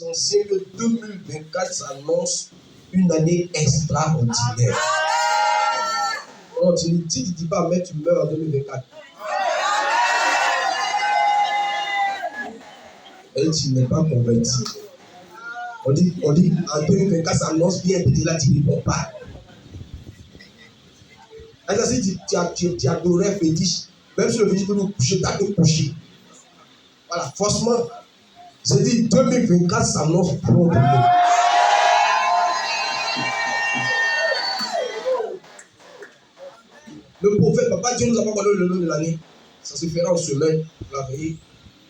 anciens que 2024 s'annonce une année extraordinaire. Non, tu ne dis pas, mais tu meurs en 2024. Et tu n'es pas converti. On dit en 2024 ça annonce bien, et là tu ne réponds pas. Alors si tu adorais fétiche, même si le fétiche peut nous coucher, tu as te coucher. Voilà, forcément, je dis 2024 s'annonce pour nous. Le prophète, papa Dieu nous a pas donné le nom de l'année. Ça se fera en semaine, la veille.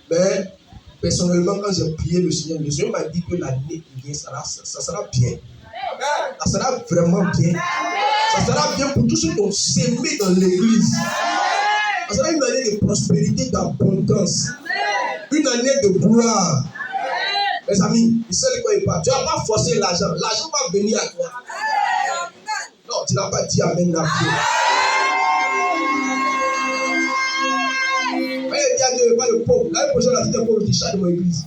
Mais personnellement, quand j'ai prié le Seigneur m'a dit que l'année qui vient, ça sera bien. Ça sera vraiment bien. Ça sera bien pour tous ceux qui ont sémé dans l'église. Ça sera une année de prospérité, d'abondance. Une année de gloire. Mes amis, il sait de quoi il parle. Tu n'as pas forcé l'argent. L'argent va venir à toi. Non, tu n'as pas dit amen la Dieu. Il dit à Dieu, pas le pauvre. L'année prochaine, la cité pauvre qui chasse de mon église.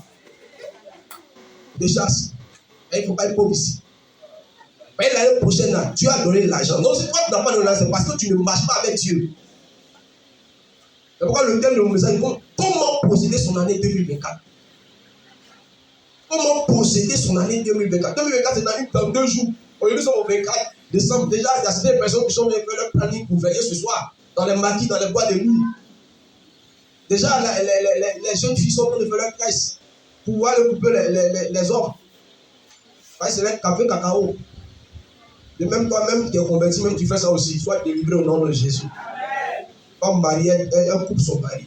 Des chasses. Il ne faut pas être pauvre ici. Mais l'année prochaine, là, Dieu a donné l'argent. Non, c'est toi qui n'as pas donné l'argent, c'est parce que tu ne marches pas avec Dieu. C'est pourquoi le thème de mon message, comment posséder son année 2024? Comment posséder son année 2024? 2024, c'est dans 2 jours. Aujourd'hui, nous sommes au 24 décembre. Déjà, il y a certaines personnes qui sont venues faire leur planning pour veiller ce soir, dans les maquis, dans les bois de nuit. Déjà, les jeunes filles sont en train de faire leur presse pour pouvoir couper les hommes. C'est le café cacao. Et même toi-même qui es converti, même tu fais ça aussi. Sois délivré au nom de Jésus. Comme marié, un couple son mari.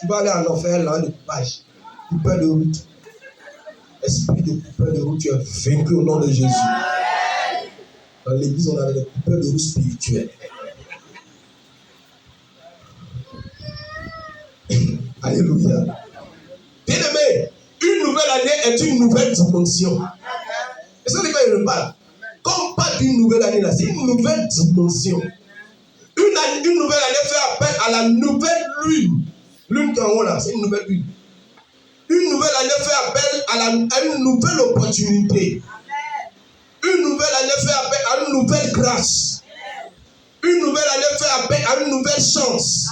Tu vas aller en enfer là, de coupage. Coupeur de route. Esprit de coupeur de route, tu es vaincu au nom de Jésus. Dans l'église, on a des coupeurs de route spirituels. Alléluia. Bien-aimé, une nouvelle année est une nouvelle dimension. Et ça, les gars, ils me parlent. Comme pas d'une nouvelle année là, c'est une nouvelle dimension. Une nouvelle année fait appel à la nouvelle lune. Lune qui est en haut là, c'est une nouvelle lune. Une nouvelle année fait appel à une nouvelle opportunité. Une nouvelle année fait appel à une nouvelle grâce. Une nouvelle année fait appel à une nouvelle chance.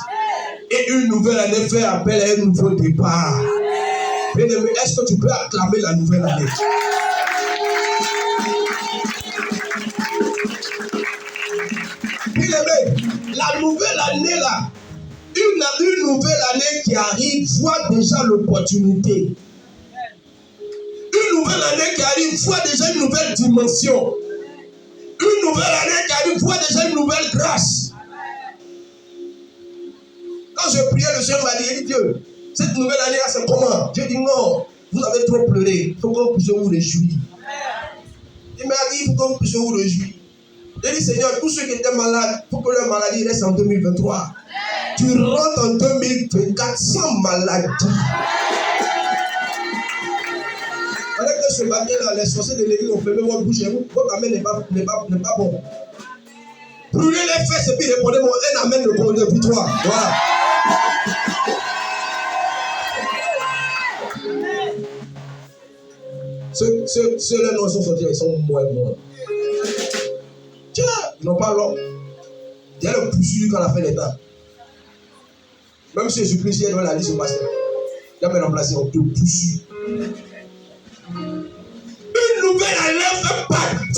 Et une nouvelle année fait appel à un nouveau départ. Bien-aimé, est-ce que tu peux acclamer la nouvelle année? Bien-aimé, la nouvelle année là, une nouvelle année qui arrive, voit déjà l'opportunité. Une nouvelle année qui arrive, voit déjà une nouvelle dimension. Une nouvelle année qui arrive, voit déjà une nouvelle grâce. Quand je priais, le Seigneur m'a dit, Dieu, cette nouvelle année là, c'est comment? Dieu dit non, vous avez trop pleuré, il faut que vous puissiez vous réjouir. Il m'a dit, il faut que vous puissiez vous réjouir. J'ai dit, Seigneur, tous ceux qui étaient malades, il faut que leur maladie reste en 2023. Tu rentres en 2024 sans maladie. Alors que ce matin-là, les sorciers de l'église ont fermé votre bouche et votre amen n'est pas bon. Brûlez les fesses et puis répondez un amen de victoire. Voilà. Ceux-là non sont sortis, ils sont morts. Tiens, ils n'ont pas l'homme. Il y a le poursuivi quand la fin des temps. Même si Jésus-Christ est dans la liste au pasteur, il a même remplacé en deux poursuivis. Une nouvelle année fait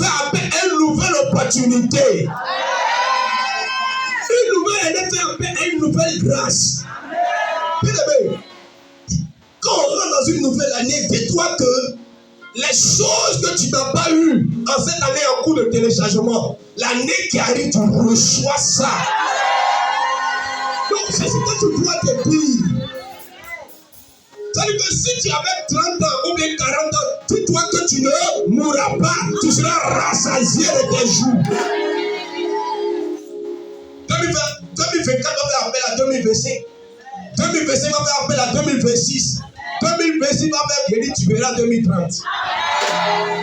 appel à une nouvelle opportunité. Une nouvelle année fait appel à une nouvelle grâce. Bien-aimé, quand on rentre dans une nouvelle année, dis-toi que les choses que tu n'as pas eues en cette année en cours de téléchargement, l'année qui arrive, tu reçois ça. Donc, c'est ce que tu dois te dire. C'est-à-dire que si tu avais 30 ans ou bien 40 ans, dis-toi que tu ne mourras pas. Tu seras rassasié de tes jours. 2024 va faire appel à 2025. 2025 va faire appel à 2026. 2026 va faire, je dis, tu verras 2030.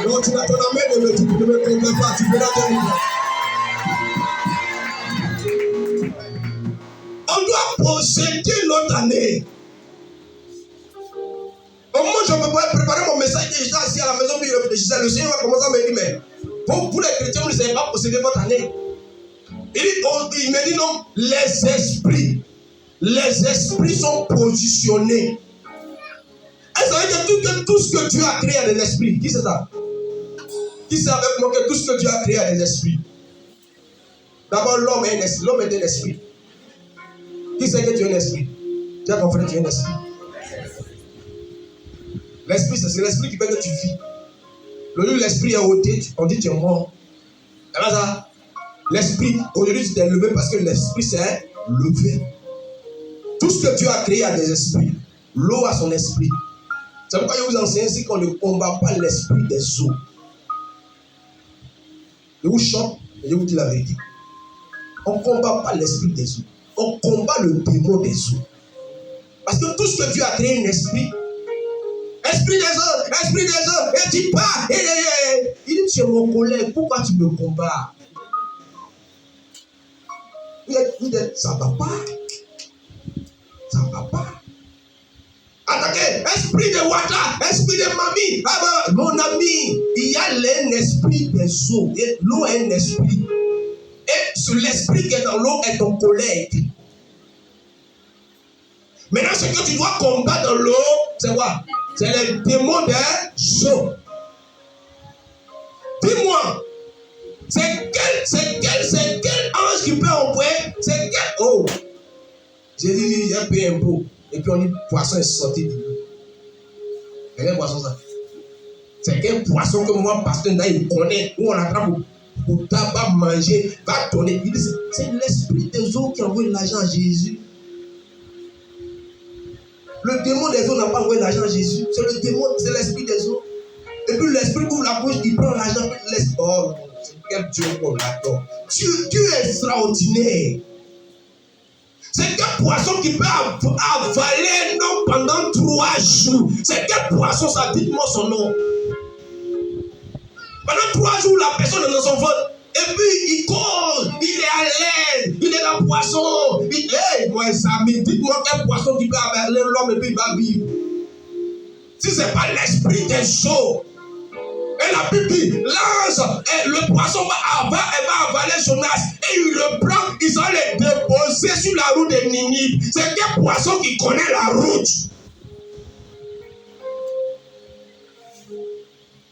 Donc tu n'as ton amen, ne me convainc pas, tu verras 2030. On doit posséder notre année. On Au moment où je préparais mon message, j'étais assis à la maison, puis je réfléchissais. Le Seigneur va commencer à me dire, mais vous les chrétiens, vous ne savez pas posséder votre année. Il me dit non, les esprits sont positionnés. Et ça veut dire que tout ce que Dieu a créé a des esprits. Qui c'est ça? Qui sait avec moi que tout ce que Dieu a créé a des esprits? D'abord, l'homme est un esprit. Qui sait que tu es un esprit? Dis à ton frère, tu es un esprit. L'esprit, c'est l'esprit qui fait que tu vis. Le jour où l'esprit est ôté, on dit que tu es mort. C'est ça. L'esprit, aujourd'hui tu t'es levé parce que l'esprit s'est levé. Tout ce que Dieu a créé a des esprits. L'eau a son esprit. C'est pourquoi je vous enseigne ici qu'on ne combat pas l'esprit des eaux. Je vous chante et je vous dis la vérité. On ne combat pas l'esprit des eaux. On combat le démon des eaux. Parce que tout ce que Dieu a créé est un esprit. Esprit des eaux, et tu pars. Il dit, tu es mon collègue, pourquoi tu me combats? Il dit, ça ne va pas. Ça ne va pas. Attaquez, esprit de Ouattara, esprit de Mamie. Ah ben, mon ami, il y a un esprit des eaux. L'eau est un esprit. Et l'esprit qui est dans l'eau est ton collègue. Maintenant, ce que tu dois combattre dans l'eau, c'est quoi? C'est les démons des eaux. Dis-moi, c'est quel ange qui peut envoyer? C'est quel? Oh, j'ai dit, j'ai payé un pot. Et puis on dit, poisson est sorti de l'eau. C'est quel poisson ça? C'est quel poisson que moi, pasteur, il connaît, où on attrape pour tabac, manger, va donner. Il dit, c'est l'esprit des eaux qui envoie l'argent à Jésus. Le démon des eaux n'a pas envoyé l'argent à Jésus. C'est le démon, c'est l'esprit des eaux. Et puis l'esprit ouvre la bouche, il prend l'argent, il laisse. Oh, quel Dieu qu'on adore. Dieu est extraordinaire. C'est quel poisson qui peut avaler un homme pendant 3 jours? C'est quel poisson ça? Dites-moi son nom. Pendant 3 jours, la personne est dans son ventre. Et puis il cause, il est à l'aise, il est dans le poisson. Hey, moi, Samy, dites-moi quel poisson qui peut avaler l'homme et puis il va vivre. Si ce n'est pas l'esprit des eaux. Et la Bible dit, l'ange, le poisson va avaler Jonas. Et il le prend, ils vont le déposer sur la route de Ninive. C'est quel poisson qui connaît la route?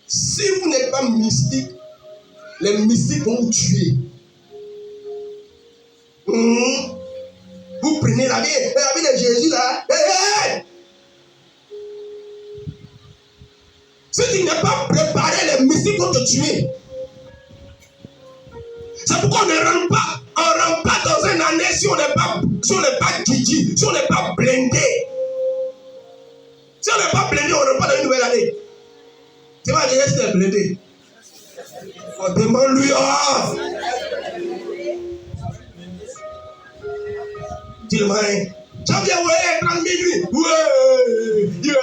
Si vous n'êtes pas mystique, les mystiques vont vous tuer. Vous prenez la vie de Jésus là. Si tu n'es pas préparé, les mystiques vont te tuer. C'est pourquoi on ne rentre pas dans une année si on n'est pas Gigi, si on n'est pas blindé. Si on n'est pas blindé, on ne rentre pas dans une nouvelle année. Tu vas dire si tu es blindé. On demande lui, oh! Dis-le-moi, janvier, ouais, 30 minutes, ouais, yeah.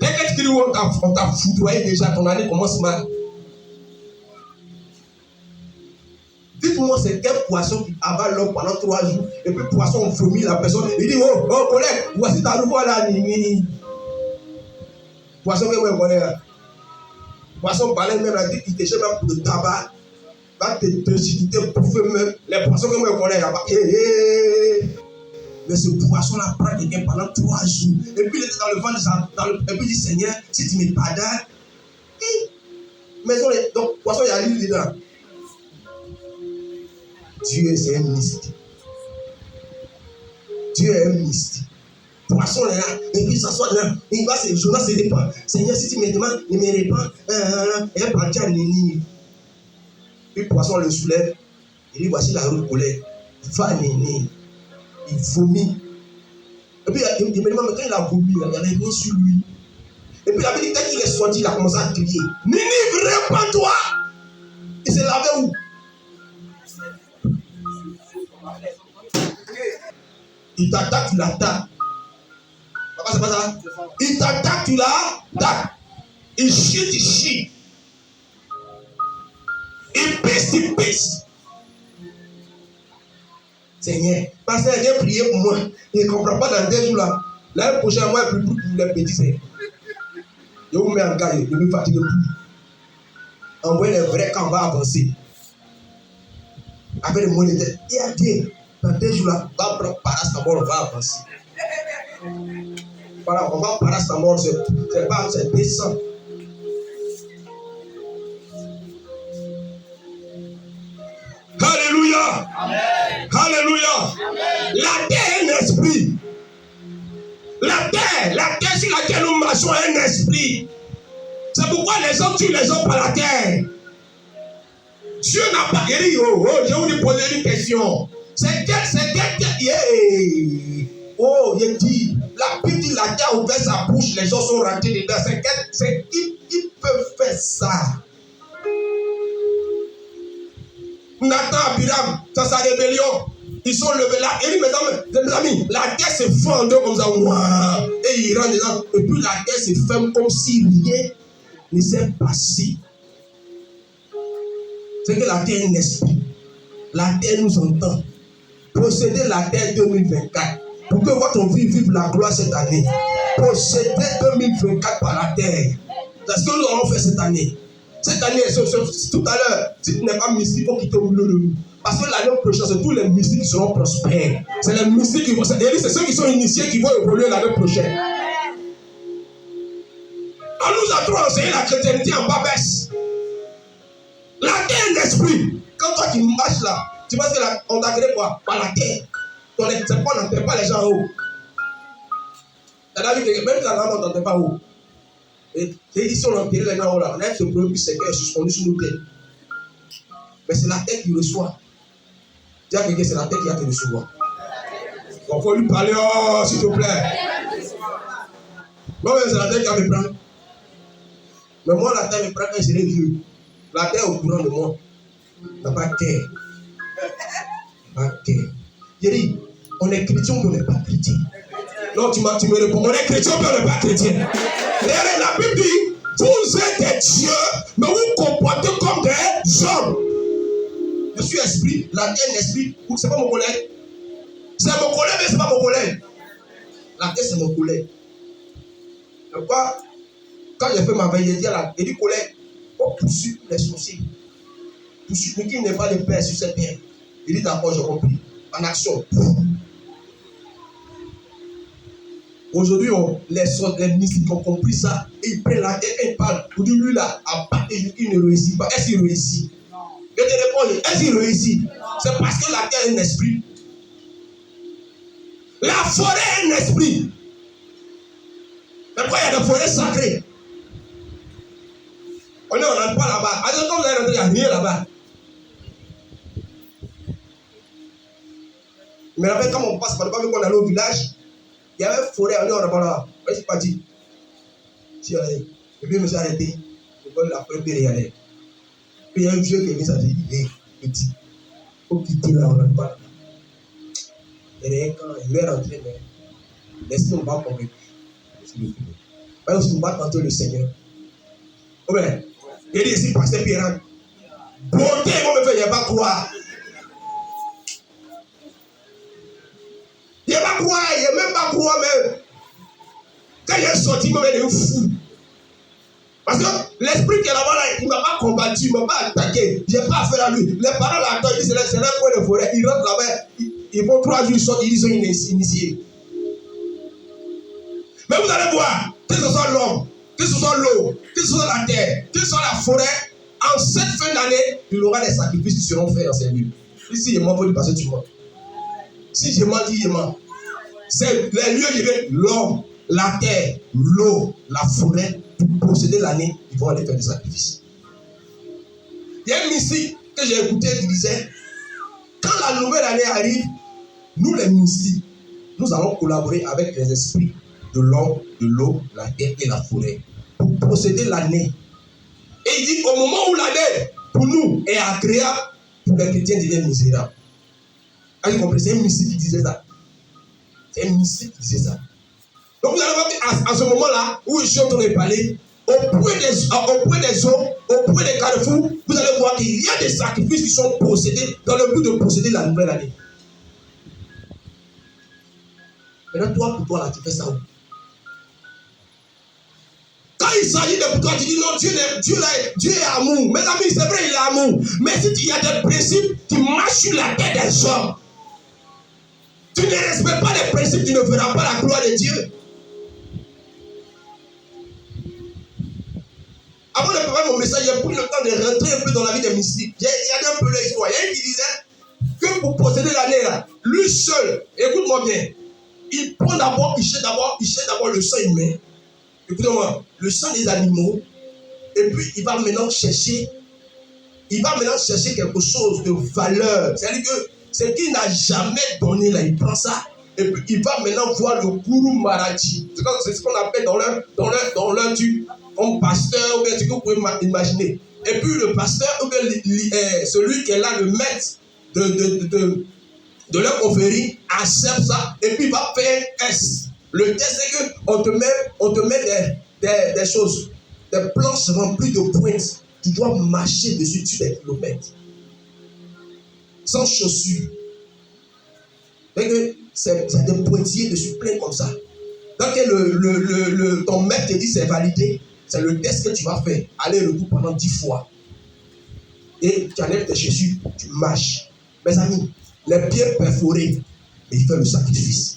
Dès que tu cries, on t'a foudroyé déjà, ton année commence mal. Dites-moi, c'est quel poisson qui avale l'homme pendant 3 jours, et puis poisson vomit la personne, il dit, oh, collègue, voici ta nouveau là, Nini. Poisson que moi, je connais là. Poisson baleine même, il te jette même pour le tabac, va te bouffer même. Les poissons que moi, je connais là-bas. Mais ce poisson-là prend quelqu'un pendant 3 jours. Et puis il était dans le ventre, et puis il dit, Seigneur, si tu me pardonnes, donc poisson, il y a l'huile dedans. Dieu, c'est un mystique. Dieu est un mystique. Poisson est là, et puis il s'assoit là, il va, Jonas se répand. Seigneur, si tu me demandes, ne me répands, et un parti à Nini. Puis poisson le soulève, il dit, voici la route collègue. Va Nini. Il vomit. Et puis il me demande, mais quand il a vomi, il y a rien sur lui. Et puis il avait dit, quand il est sorti, il a commencé à crier. Nini, répands-toi! Il s'est lavé où? Il t'attaque, tu l'attaques. Papa, c'est pas ça? Il t'attaque, tu l'attaques. Il chie, tu chies. Il pisse, tu pisses. Seigneur, pasteur, j'ai prié pour moi. Il ne comprend pas dans 2 jours là. L'année prochaine, moi, plus pour les petits. Je vous mets en garde, ne me fatiguez plus. Envoyez les vrais quand on va avancer. Avec les moyens de tête. Il y a Dieu. Dans 2 jours là, on va prendre paracétamol, on va avancer. Voilà, on va paracétamol, c'est pas, c'est décent. Alléluia. Amen. Alléluia. Amen. La terre est un esprit. La terre sur laquelle nous marchons est un esprit. C'est pourquoi les hommes tuent les hommes par la terre. Dieu n'a pas dit, je vais vous poser une question. C'est quelle yeah. Oh, il dit, la Bible dit la terre a ouvert sa bouche, les gens sont rentrés dedans. C'est qui peut faire ça? Nathan, Abiram, dans sa rébellion, ils sont levés là. Et dit, mes amis, la terre se fend en deux comme ça. Wow. Et ils rentrent dedans. Et puis la terre se ferme comme si rien ne s'est passé. C'est que la terre est un esprit. La terre nous entend. Posséder la terre 2024. Pour que votre vie vive la gloire cette année. Posséder 2024 par la terre. C'est ce que nous allons faire cette année. Cette année, tout à l'heure, si tu n'es pas mystique, il faut quitter au milieu de nous. Parce que l'année prochaine, c'est tous les mystiques qui seront prospères. C'est les mystiques qui vont. C'est ceux qui sont initiés qui vont évoluer l'année prochaine. On nous a trop enseigné la chrétienté en bas baisse. La terre est un esprit. Quand toi tu marches là, tu penses qu'on t'a créé quoi? Par la terre. C'est pas, on n'entend pas les gens en haut. T'as vu que même ta maman, on n'entend pas en haut. Et ici, on enterre les gens en haut là. On a ce problème qui s'est suspendu sur nos têtes. Mais c'est la tête qui reçoit. Dis à quelqu'un, c'est la tête qui a te recevoir. Il faut lui parler, oh, s'il te plaît. Non, mais c'est la tête qui va me prendre. Mais moi, la terre me prend quand je serai vieux. La terre est au courant de moi. Il n'y a pas de terre. Pas de terre. J'ai dit, on est chrétien ou on n'est pas chrétien? Non, tu me réponds, on est chrétien ou on n'est pas chrétien? Regardez, la Bible dit, vous êtes des dieux, mais vous vous comportez comme des hommes. Je suis esprit, la terre est esprit. C'est pas mon collègue. C'est mon collègue, mais c'est pas mon collègue. La terre, c'est mon collègue. Pourquoi? Quand j'ai fait ma veille, j'ai dit collègue, on poursuit les sorciers. Poursuit, mais qui n'est pas de paix sur cette terre. Il dit d'accord, j'ai compris. En action. Aujourd'hui, les mystiques ont compris ça. Et ils prennent la terre et ils parlent. Pour dire lui là, à part il ne réussit pas. Est-ce qu'il réussit? Je te réponds, est-ce qu'il réussit? C'est parce que la terre est un esprit. La forêt est un esprit. Mais pourquoi il y a des forêts sacrées? On n'entre pas là-bas. Alors, quand vous allez rentrer, il n'y a rien là-bas. Mais après, quand on passe par le bas, qu'on allait au village, il y avait une forêt, on est en là-bas. Je suis parti. Et puis, je me suis arrêté. Je vois la forêt, puis y aller. Puis il y a un vieux qui est venu, ça dit, petit, il faut quitter là, on n'entre pas là. Et quand il est rentré, laissez-nous pas convaincre. Parce que nous battons contre le Seigneur. Ouais. Il dit ici, pasteur Pierre, bonté, il va me faire, il ne va pas croire. Il ne va pas croire, il ne va même pas croire même. Quand il est sorti, il m'a mis fou. Parce que l'esprit qui est là-bas, là, il ne m'a pas combattu, il ne m'a pas attaqué. Je n'ai pas affaire à lui. Les parents l'attendent, ils disent c'est un coin de forêt. Ils rentrent là-bas, ils vont 3 jours, ils sortent, ils sont initiés. Mais vous allez voir, que ce soit l'homme, que ce soit l'eau, que ce soit la terre, que ce soit la forêt, en cette fin d'année, il y aura des sacrifices qui seront faits dans ces lieux. Ici, il m'a dit passer tu mens. Si je m'en dis, il m'a. C'est les lieux qui viennent, l'homme, la terre, l'eau, la forêt, pour posséder l'année, ils vont aller faire des sacrifices. Il y a un mystique que j'ai écouté qui disait, quand la nouvelle année arrive, nous les mystiques, nous allons collaborer avec les esprits de l'homme, de l'eau, la terre et la forêt pour posséder l'année. Et il dit, au moment où l'année, pour nous, est agréable, pour les chrétiens, devient misérable. Vous comprenez? C'est un mystique qui disait ça. C'est un mystique qui disait ça. Donc vous allez voir à ce moment-là, où je suis en train de parler, au point des eaux, au point des carrefours, vous allez voir qu'il y a des sacrifices qui sont possédés dans le but de posséder la nouvelle année. Maintenant, toi, pour toi, là, tu fais ça où? Quand il s'agit de pour toi, tu dis non, Dieu est amour. Mes amis, c'est vrai, il est amour. Mais si il y a des principes qui marchent sur la tête des hommes, tu ne respectes pas les principes, tu ne verras pas la gloire de Dieu. Avant de préparer mon message, j'ai pris le temps de rentrer un peu dans la vie des mystiques. J'ai regardé un peu leur histoire. Il y a un qui disait que pour posséder l'année là, lui seul, écoute-moi bien, il prend d'abord, il cherche d'abord le sang humain. Écoutez-moi, le sang des animaux, et puis il va maintenant chercher quelque chose de valeur. C'est-à-dire que ce qu'il n'a jamais donné là, il prend ça, et puis il va maintenant voir le gourou Maharaji. C'est ce qu'on appelle dans leur tube, comme pasteur, ou bien ce que vous pouvez imaginer. Et puis le pasteur, ou bien celui qui est là, le maître de leur confrérie, accepte ça, et puis il va faire un test. Le test, c'est qu'on te met des choses, des planches remplies de pointes. Tu dois marcher dessus des kilomètres. Sans chaussures. C'est des pointillés dessus, plein comme ça. Quand ton maître te dit c'est validé, c'est le test que tu vas faire. Aller-retour pendant 10 fois. Et tu enlèves tes chaussures, tu marches. Mes amis, les pieds perforés, et il fait le sacrifice.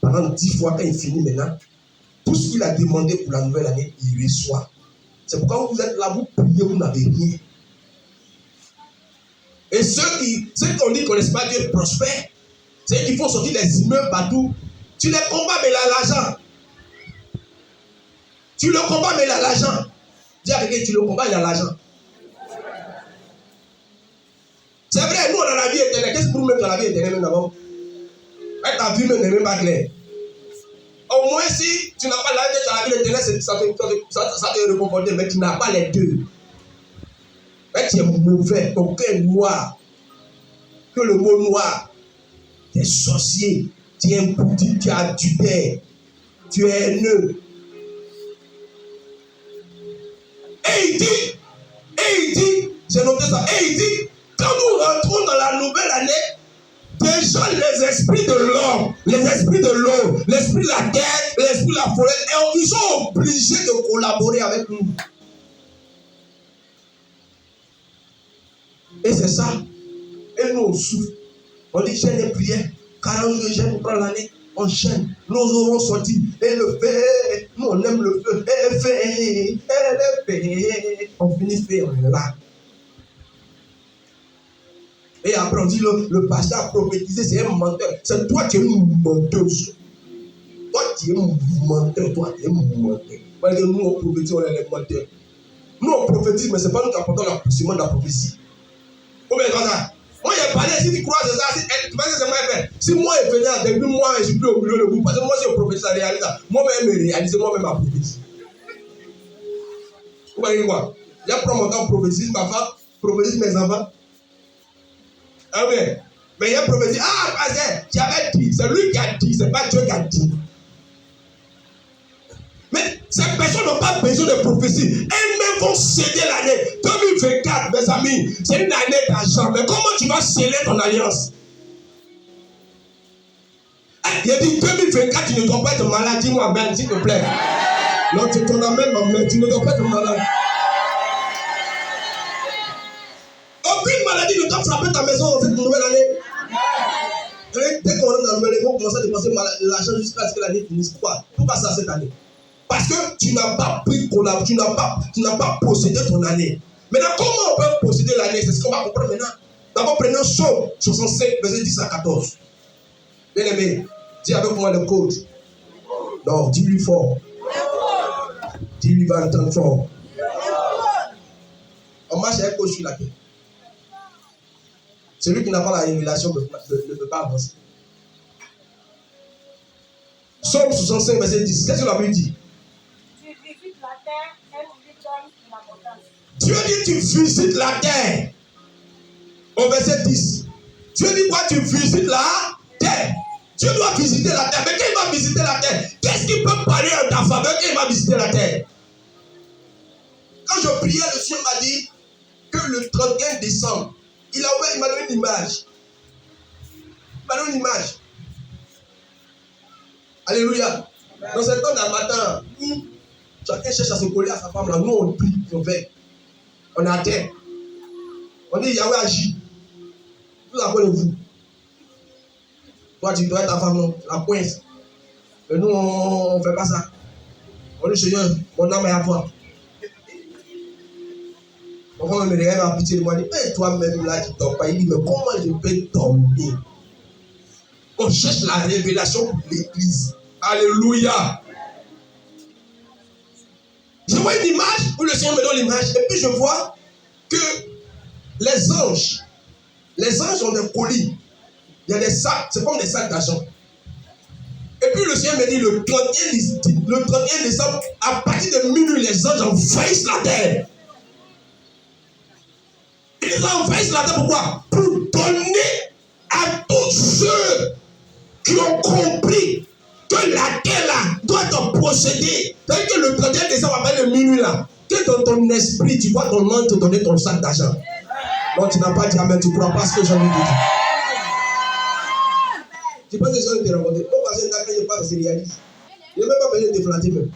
Pendant 10 fois, quand il finit maintenant, tout ce qu'il a demandé pour la nouvelle année, il reçoit. C'est pourquoi vous êtes là, vous priez, vous n'avez rien. Et ceux qu'on dit qu'ils ne connaissent pas Dieu prospèrent, c'est qu'ils font sortir des immeubles partout. Tu les combats, mais il a l'argent. Tu le combats, mais il a l'argent. Dis à quelqu'un, tu le combats, il a l'argent. C'est vrai, nous on a la vie éternelle. Qu'est-ce que pour nous mettre dans la vie éternelle même d'abord? Ta vie même n'est même pas claire. Au moins, si tu n'as pas la vie éternelle, ça te réconforte, mais tu n'as pas les deux. Mais tu es mauvais, ton cœur est noir. Que le mot noir, tu es sorcier, tu es impudique, tu es adultère, tu es haineux. Et il dit, j'ai noté ça, et il dit, quand nous rentrons dans la nouvelle année, déjà les esprits de l'homme, les esprits de l'eau, l'esprit de la terre, l'esprit de la forêt, ils sont obligés de collaborer avec nous. Et c'est ça. Et nous on souffre. On dit j'ai des prières, 40 jours j'ai pour prendre l'année. On chaîne, nous aurons sorti. Et le feu, nous on aime le feu. Et le feu. On finit fait, on est là. Et après on dit le pasteur a prophétisé, c'est un menteur. C'est toi qui es une menteuse. Toi qui es un menteur, toi qui es un menteur. Parce que nous on prophétise, on est les menteurs. Nous on prophétise, mais ce n'est pas nous qui apportons l'accomplissement de la prophétie. Combien de temps? Moi j'ai parlé, si tu crois c'est ça, tu penses que c'est moi qui fais. Si moi je faisais depuis moi, je suis plus au milieu de vous. Parce que moi je prophétise la réalité. Moi-même je réalise moi-même ma prophétie. Vous voyez quoi? Je prends mon temps, prophétise ma femme, prophétise mes enfants. Ah ouais. Mais il y a prophétie. Ah, parce que j'avais dit, c'est lui qui a dit, c'est pas Dieu qui a dit. Mais ces personnes n'ont pas besoin de prophétie. Elles-mêmes vont sceller l'année. 2024, mes amis, c'est une année d'argent. Mais comment tu vas sceller ton alliance? Il a dit 2024, tu ne dois pas être malade. Dis-moi amen, s'il te plaît. Non, tu t'en amènes, mais tu ne dois pas être malade. Aucune maladie ne doit frapper ta maison en cette nouvelle année. Dès qu'on est dans la nouvelle année, on commence à dépenser l'argent jusqu'à ce que l'année finisse. Pourquoi ça cette année? Parce que tu n'as pas pris tu n'as pas possédé ton année. Maintenant, comment on peut posséder l'année? C'est ce qu'on va comprendre maintenant. D'abord, prenons Psaume 65, verset 10 à 14. Bien aimé, dis avec moi le code. Non, dis-lui fort. Dis-lui va entendre fort. On marche avec coach sur la tête. Celui qui n'a pas la révélation ne peut pas avancer. Psaume 65, verset 10. Qu'est-ce que la Bible dit? Dieu dit tu visites la terre. Au verset 10. Dieu dit quoi? Tu visites la terre. Dieu doit visiter la terre. Mais quand il va visiter la terre, qu'est-ce qu'il peut parler en ta faveur quand il va visiter la terre? Quand je priais, le Seigneur m'a dit que le 31 décembre, il m'a donné une image. Il m'a donné une image. Alléluia. Dans ce temps d'un matin, chacun cherche à se coller à sa femme. Là, nous, on prie, on fait. On est à terre. On dit Yahweh agit. Tout d'abord, vous. Toi, tu dois être ta femme, non? La coince. Mais nous, on ne fait pas ça. On dit Seigneur, mon âme est à toi. Mon frère me regarde en pitié de moi. Il dit, mais toi-même là, tu ne dors pas. Il dit, mais comment je peux dormir? On cherche la révélation pour l'église. Alléluia. Je vois une image où le Seigneur me donne l'image. Et puis je vois que les anges ont des colis. Il y a des sacs, c'est comme des sacs d'argent. Et puis le Seigneur me dit le 31 décembre, à partir de minuit, les anges envahissent la terre. Ils envahissent la terre pourquoi? Pour donner à tous ceux qui ont compris que la terre là doit être possédée. C'est-à-dire que le 31 décembre, après le minuit là, que dans ton esprit, tu vois ton ange te donner ton sac d'argent. Non, tu n'as pas dit amen, tu ne crois pas ce que j'ai envie de dire. Tu penses que j'ai envie de te raconter. Mon passé, je pense que c'est réaliste. Il n'y a même pas besoin de te flatter même.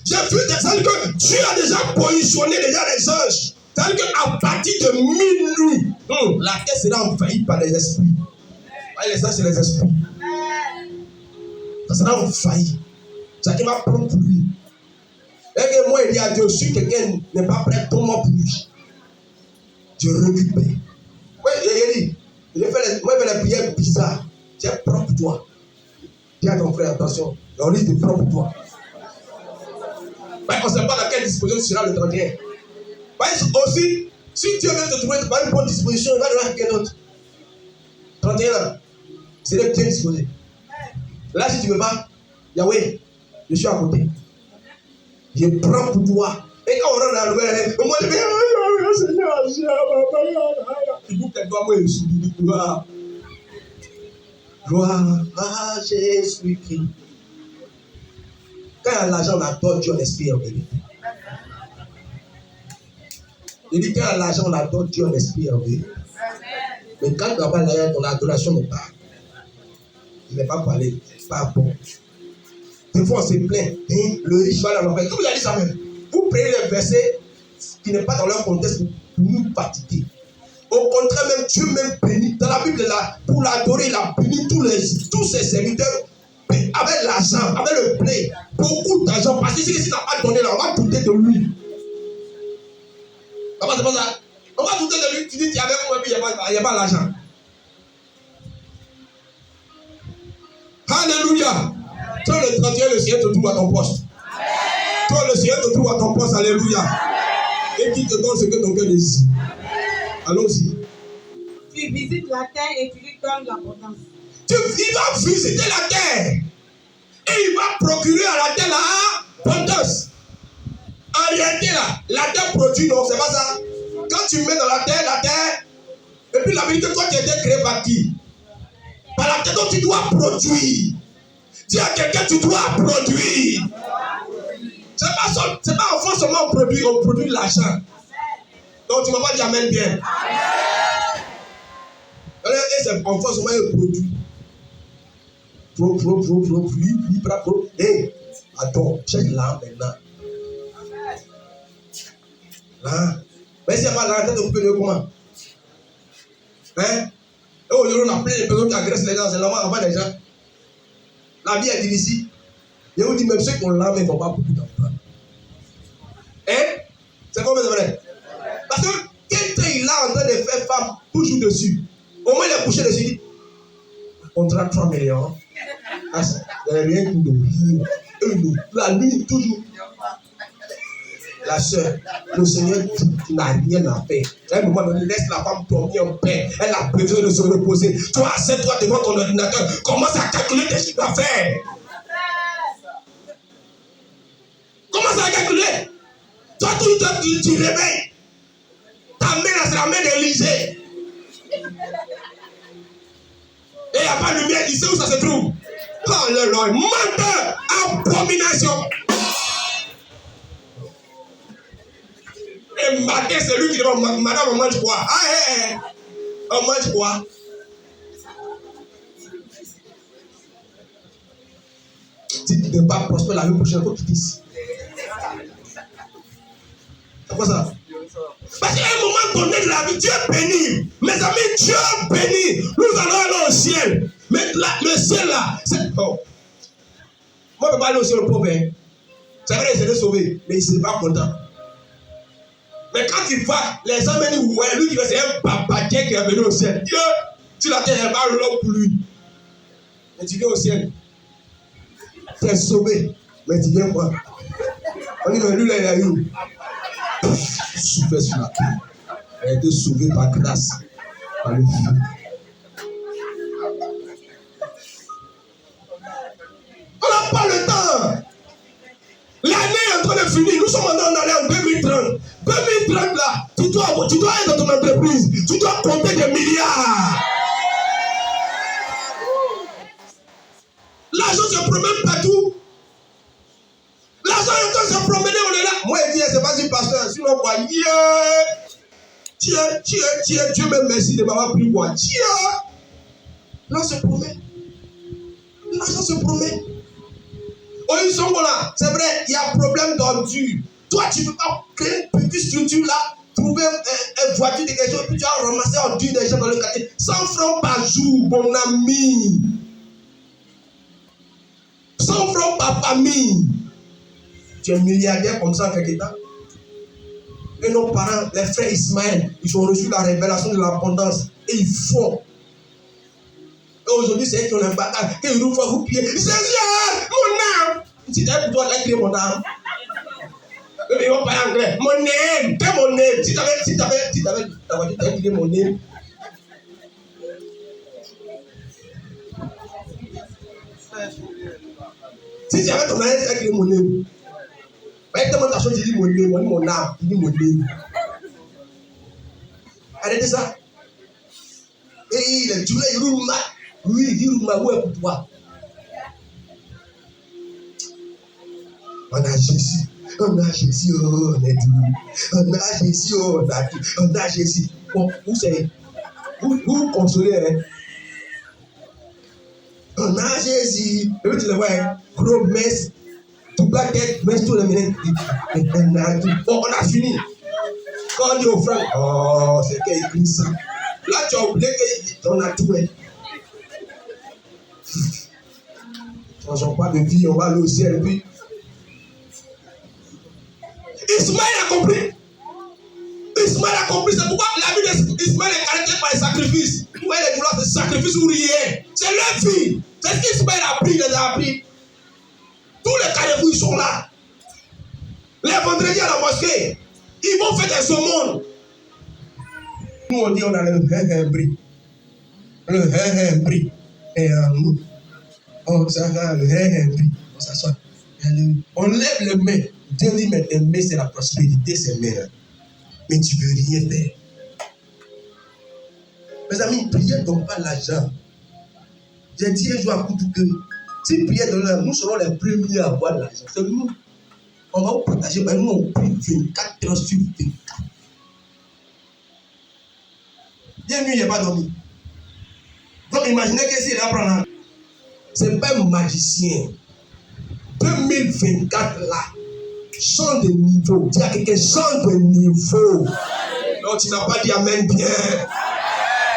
J'ai vu des anges que Dieu a déjà positionné déjà les anges. C'est-à-dire qu'à partir de minuit, la terre sera envahie par les esprits. Les anges, c'est les esprits. Ça sera envahi. Chacun va prendre pour lui. Et que moi, il y a Dieu, si quelqu'un n'est pas prêt, prends-moi pour lui. Je récupère. Oui, il fait les prières bizarres. Tu es propre toi. Dis à ton frère, attention, on risque de propre toi. On ne sait pas dans quelle disposition sera le 31. Aussi, si Dieu vient te trouver par une bonne disposition, il va donner à quelqu'un d'autre. 31 ans, c'est bien disposé. Là, si tu ne veux pas, Yahweh, je suis à côté. Je prends pour toi. Et quand on rentre dans la nouvelle, moi je vais, Seigneur, tu bouges tes doigts, moi je suis gloire. Gloire à Jésus-Christ. Quand il y a l'argent, on adore Dieu en esprit en vérité. Il dit quand il y a l'argent, on adore Dieu en esprit en vérité. Mais quand tu n'as pas l'argent, ton adoration n'est pas. Il n'est pas parlé, c'est pas bon. Des fois, on se plaint. Le riche va dans l'enfer. Comme vous avez dit ça même. Vous prenez les versets qui n'est pas dans leur contexte pour nous fatiguer. Au contraire, même Dieu même bénit. Dans la Bible, là, pour l'adorer, il a béni tous ses serviteurs avec l'argent, avec le blé. Beaucoup d'argent. Parce que s'il n'a pas donné là, on va douter de lui. Comment c'est pas ça? On va douter de lui. Tu dis, tu es avec moi, et puis il n'y a pas l'argent. Alléluia. Toi, le 31, le Seigneur te trouve à ton poste. Toi, le Seigneur te trouve à ton poste. Alléluia. Et qui te donne ce que ton cœur désire. Allons-y. Tu visites la terre et tu lui donnes l'abondance. Il va visiter la terre. Et il va procurer à la terre l'abondance. En réalité, là, la terre produit, non, c'est pas ça. Quand tu mets dans la terre, et puis la vérité, toi, tu as été créé par qui? Par la terre, donc tu dois produire. Dis à quelqu'un, tu dois produire. C'est pas en France seulement on produit de l'argent. Donc tu ne m'as pas dit amen bien. Et c'est en France seulement on produit. Pro. Hé, attends, check là maintenant. Là. Mais s'il n'y a pas l'argent, tu peux le comment? Hein? Et aujourd'hui, on a plein de personnes qui agressent les gens, c'est normal avant les gens. La vie est difficile. Je vous dis, même ceux qui ont l'âme, ils ne font pas beaucoup d'emploi. Hein? C'est combien de vrai? Parce que quelqu'un il est en train de faire femme toujours dessus. Au moins, il est couché dessus. Contrat 3 millions. Ah, il n'y a rien de rien. La nuit, toujours. La soeur, le Seigneur dit qu'il n'a rien à faire. À un moment donné, laisse la femme dormir en paix. Elle a besoin de se reposer. Toi, assieds-toi devant ton ordinateur. Commence à calculer tes chiffres d'affaires. Commence à calculer. Toi, tu réveilles. Ta main, c'est la main d'Élysée. Et il n'y a pas de lumière. Tu sais où ça se trouve? Oh là là, menteur, abomination. Et matin, c'est lui qui demande, madame, on mange quoi? On mange quoi? Si tu n'es pas prospère la vie prochaine, il faut quitter ici. C'est quoi ça? Parce qu'à un moment donné de la vie, Dieu est béni. Mes amis, Dieu est béni. Nous allons aller au ciel. Mais là, le ciel là, c'est... Oh. Moi, je ne peux pas aller au ciel au pauvre. C'est vrai, il s'est sauvé, mais il ne s'est pas content. Mais quand il va, les gens me disent, ouais, lui, c'est un papatier qui est venu au ciel. Dieu, sur la terre, il n'y a pas l'homme pour lui. Mais tu viens au ciel. Tu es sauvé, mais tu viens quoi? On dit, mais lui, là, il a eu. Souffert sur la terre. Il a été sauvé par grâce, par le feu. On n'a pas le temps. L'année est en train de finir. Nous sommes en train d'aller en 2030. 2030 là, tu dois être dans ton entreprise. Tu dois compter des milliards. L'argent se promène partout. L'argent est en train de se promener, on est là. Moi, je dis, c'est pas si pasteur. Sinon, quoi, Dieu même merci de m'avoir pris quoi. Dieu. Là, se promène. L'argent se promène. Oh, ils sont là. C'est vrai, il y a un problème d'ordure. Toi, tu ne peux pas créer une petite structure là, trouver une voiture de quelque chose, puis tu vas ramasser ordure des gens dans le quartier. 100 francs par jour, mon ami. 100 francs par famille. Tu es milliardaire comme ça en quelque temps. Et nos parents, les frères Ismaël, ils ont reçu la révélation de l'abondance et ils font. Et aujourd'hui, c'est eux qui ont un bagage. Quand ils nous font vous pieds, c'est mon âme. Si tu as pour toi, là, créer mon âme. Ils vont parler anglais. Mon name, quel mon name? Si tu avais ta voiture, tu avais dit mon name. Si tu avais ton âme, tu avais créé mon name. Mais tellement ta chose, tu dis mon name, mon âme, tu dis mon name. Arrêtez ça. Et tu l'as, il roule mal. Oui, il roule mal. Où est pour toi? On a Jésus. On a Jésus, oh, on est doux. On a Jésus, oh, on a Jésus. Bon, vous savez, vous consolez, hein? On a Jésus. Et puis tu le vois, hein? Gros messe, tout bas tête, messe tout le monde. Bon, on a fini. Quand on dit aux frères, oh, c'est qu'il écrit ça. Là, tu as oublié qu'on a tout, hein? Changeons pas de vie, on va aller au ciel, et puis. Ismaël a compris. Ismaël a compris. C'est pourquoi la vie d'Ismaël est caractérisée par les sacrifices. Vous voyez les douleurs, c'est sacrifice ou rien. C'est leur vie. C'est ce qu'Ismaël a appris, il les a appris. Tous les carrefours, ils sont là. Les vendredis à la mosquée, ils vont faire des aumônes. Nous, on dit, on a le bris. Le bris. Et nous, on s'en le bris. On s'assoit. On lève les mains. Dieu dit, mais tes mains, c'est la prospérité, c'est mains. Mais tu ne veux rien faire. Mes amis, priez ne donne pas l'argent. J'ai dit un jour à Koutou que si priez donne l'argent, nous serons les premiers à avoir de l'argent. C'est nous. On va vous partager, mais nous, on prie 24 heures sur 24. Bien mieux, il n'y a pas dormi. Donc, imaginez que s'il apprend, ce n'est pas un magicien. 2024 là. Change de niveau. Dis à quelqu'un, change de niveau. Non, tu n'as pas dit amen bien.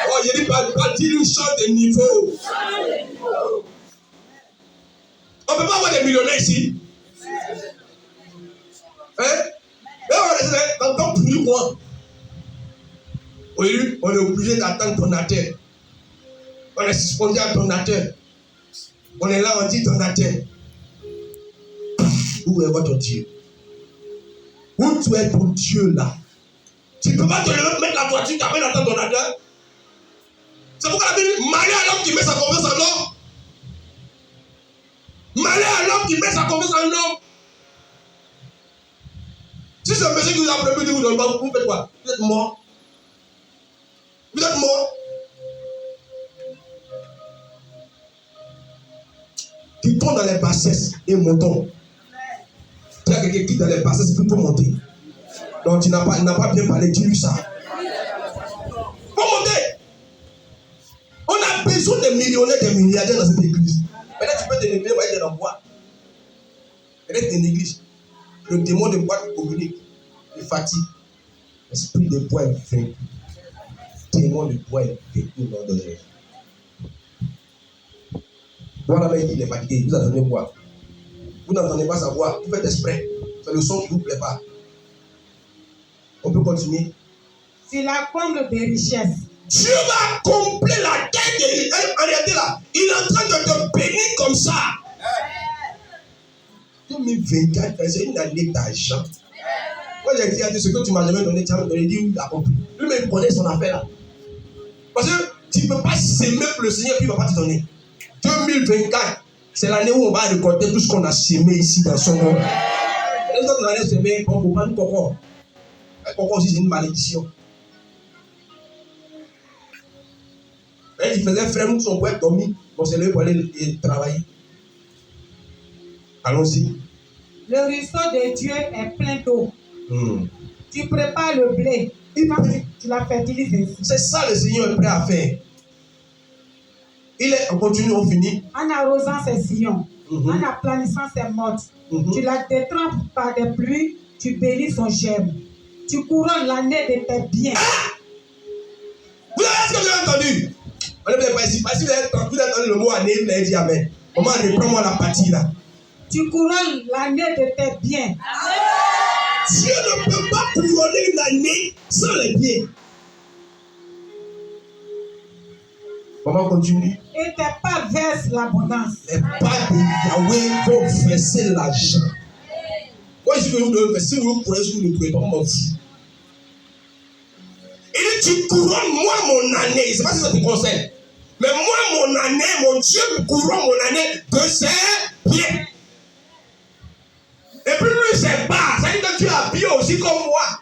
Oh, il dit pas dire change de niveau. On ne peut pas avoir des millionnaires ici. Hein? Mais on est encore plus loin. Oui, on est obligé d'attendre donateur. On est suspendu à donateur. On est là, on dit donateur. Où est votre Dieu? Où tu es ton Dieu là? Tu ne peux pas te lever, mettre la voiture, tu appelles à ton donateur. C'est pourquoi la Bible dit malheur à l'homme qui met sa confiance en l'homme. Malheur à l'homme qui met sa confiance en l'homme. Si c'est un monsieur qui vous a prévu de vous donner, vous faites quoi? Vous êtes mort. Vous êtes mort. Quittons dans les bassesses et montons. Il y a quelqu'un qui est dans les bassesses pour monter. Donc tu n'as pas bien parlé, dis-lui ça. Pour monter. On a besoin de millionnaires, des milliardaires dans cette église. Maintenant tu peux te lever, on va être dans le bois. Peut-être te néglige. Le démon de boîte communique, de fatigue. L'esprit de bois est vaincu. Démon de bois est vaincu au nom de Jésus. Voilà, mais il est fatigué, il vous a donné boire. Vous n'entendez pas sa voix, vous faites exprès. C'est le son qui ne vous plaît pas. On peut continuer. C'est la comble des richesses. Dieu va combler la tête de... En réalité là, il est en train de te bénir comme ça. 2024, c'est une année d'argent. Moi j'ai dit à Dieu, ce que tu m'as jamais donné, tu m'as donné, dit où il a compris. Lui même connaît son affaire là. Parce que tu ne peux pas s'aimer pour le Seigneur puis il ne va pas te donner. 2024, c'est l'année où on va récolter tout ce qu'on a semé ici dans son monde. Les autres années semées, on ne peut pas nous comprendre. Pourquoi aussi c'est une malédiction. Il faisait frère, nous son poète dormi. Bon, c'est lui pour aller travailler. Allons-y. Le ruisseau de Dieu est plein d'eau. Tu prépares le blé. Tu la fertilises. C'est ça le Seigneur est prêt à faire. On continue, on finit. En arrosant ses sillons, en aplanissant ses mottes, tu la détrempes par des pluies, tu bénis son germe. Tu couronnes l'année de tes biens. Vous avez ce que j'ai entendu? On ne peut pas ici. Parce que vous avez entendu le mot année, vous avez dit amen. Comment reprends-moi la partie là? Tu couronnes l'année de tes biens. Dieu ne peut pas couronner une année sans les biens. Comment continue? Et tes pas versent l'abondance. Les pas de Yahweh vont verser l'argent. Moi, je vais vous verser, vous pourrez, vous ne pouvez pas m'en foutre. Il dit, tu couronnes moi mon année. Je ne sais pas si ça te concerne. Mais moi, mon année, mon Dieu me couronne mon année de ses biens. Et puis lui, c'est bas. Ça veut dire que tu as bien aussi comme moi.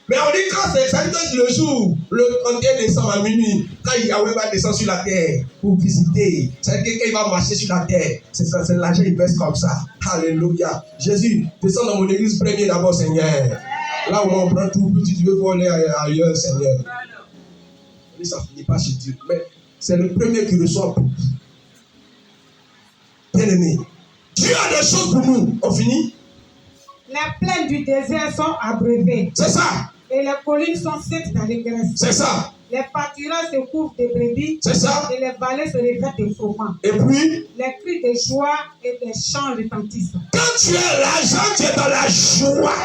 Mais on dit quand c'est ça veut dire que le jour, le 31 décembre à minuit, quand Yahweh va descendre sur la terre pour visiter, ça veut dire qu'il va marcher sur la terre. C'est ça, c'est l'argent, il baisse comme ça. Alléluia. Jésus, descends dans mon église premier d'abord, Seigneur. Là où on prend tout, puis tu veux voler ailleurs, Seigneur. Ça ne finit pas chez Dieu. Mais c'est le premier qui reçoit pour. Bien aimé, Dieu a des choses pour nous. On finit? Les plaines du désert sont abreuvées. C'est ça. Et les collines sont secs d'allégresse. C'est ça. Les pâturages se couvrent de brebis. C'est ça. Et les vallées se revêtent de froment. Et puis, les cris de joie et des chants retentissent. Quand tu es l'argent, tu es dans la joie.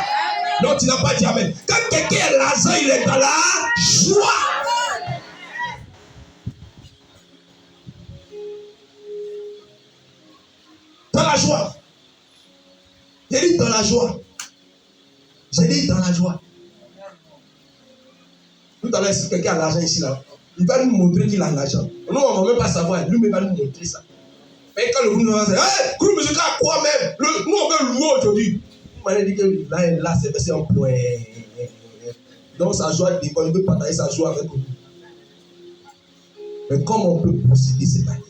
Non, tu n'as pas dit amen. Quand quelqu'un est l'argent, il est dans la joie. Dans la joie. J'ai dit dans la joie. J'ai dit dans la joie. Tout à l'heure, si quelqu'un a l'argent ici, là, il va nous montrer qu'il a l'argent. Nous, on ne va même pas savoir. Lui-même va nous montrer ça. Mais quand le groupe va dire, hey, groupe musical à quoi même? Nous, on veut louer aujourd'hui. Il m'a dit que là, c'est un point. Donc, sa joie dépend. Il veut partager sa joie avec nous. Mais comment on peut procéder cette année?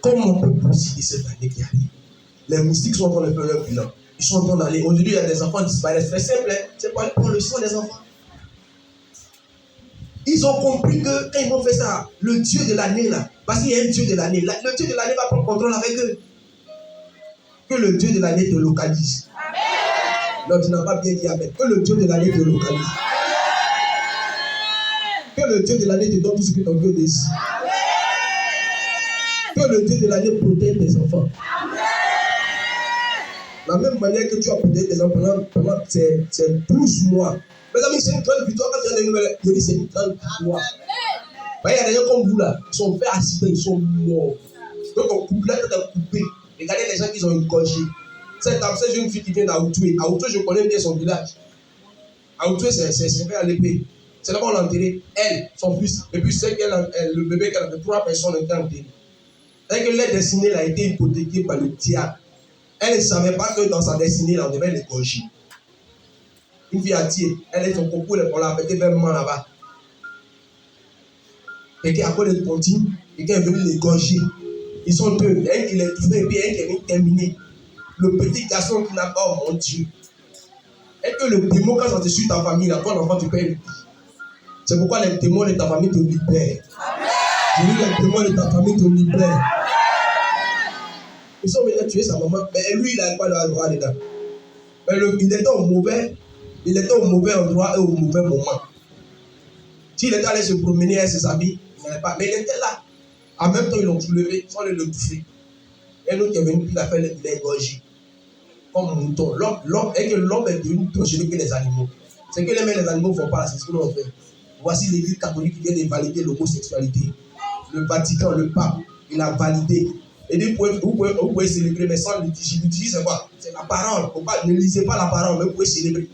Comment on peut procéder cette année qui arrive? Les mystiques sont en train de faire leur bilan. Ils sont en train d'aller. Aujourd'hui, il y a des enfants qui disparaissent. C'est simple, hein? C'est pour aller prendre le sang des enfants. Ils ont compris que quand ils vont faire ça, le Dieu de l'année là, parce qu'il y a un Dieu de l'année, le Dieu de l'année va prendre contrôle avec eux. Que le Dieu de l'année te localise. Amen. Non, tu n'as pas bien dit amen. Que le Dieu de l'année te localise. Amen. Que le Dieu de l'année te donne tout ce que ton Dieu désire. Que le Dieu de l'année protège tes enfants. Amen. La même manière que tu as protégé tes enfants pendant ces 12 mois. Mes amis, c'est une grande victoire. Quand tu as des nouvelles, je dis c'est une grande victoire. Il y a des gens comme vous là, ils sont fait accident, ils sont morts. Donc on coupe là, on a coupé. Regardez les gens qui ont une gorgée. Cette jeune fille qui vient d'Aoutoué. Aoutoué, je connais bien son village. Aoutoué, c'est fait à l'épée. C'est là-bas on l'a enterré. Elle, son fils. Et puis c'est le bébé qu'elle avait, 3 personnes étaient enterrées. C'est-à-dire que leur destinée a été hypothéquée par le diable. Elle ne savait pas que dans sa destinée, on devait l'égorger. Une fille a tiré. Elle est son concours, on l'a pété vraiment là-bas. Quelqu'un a cause de tontine, quelqu'un est venu l'égorger. Ils sont 2. Il y a un qui l'a touché et puis un qui est venu terminer. Le petit garçon qui n'a pas, oh mon Dieu. Est-ce que le démon, quand ça te suit ta famille, là, ton enfant, tu peux aider? C'est pourquoi les démons de ta famille te libèrent. Je dis les démons de ta famille te libèrent. Ils sont venus tuer sa maman. Mais lui, il n'a pas le droit dedans. Mais il était au mauvais endroit et au mauvais moment. S'il était allé se promener avec ses amis, il n'allait pas. Mais il était là. En même temps, ils l'ont soulevé, sans le bouffer. Et l'autre qui est venu, il a égorgé. Comme un mouton. L'homme est devenu plus dangereux que les animaux. C'est que les animaux ne font pas, c'est ce que l'on fait. Voici l'église catholique qui vient de valider l'homosexualité. Le Vatican, le pape, il a validé. Et dit, vous pouvez célébrer, mais sans liturgie. Liturgie, c'est quoi? C'est la parole. Ne lisez pas la parole, mais vous pouvez célébrer.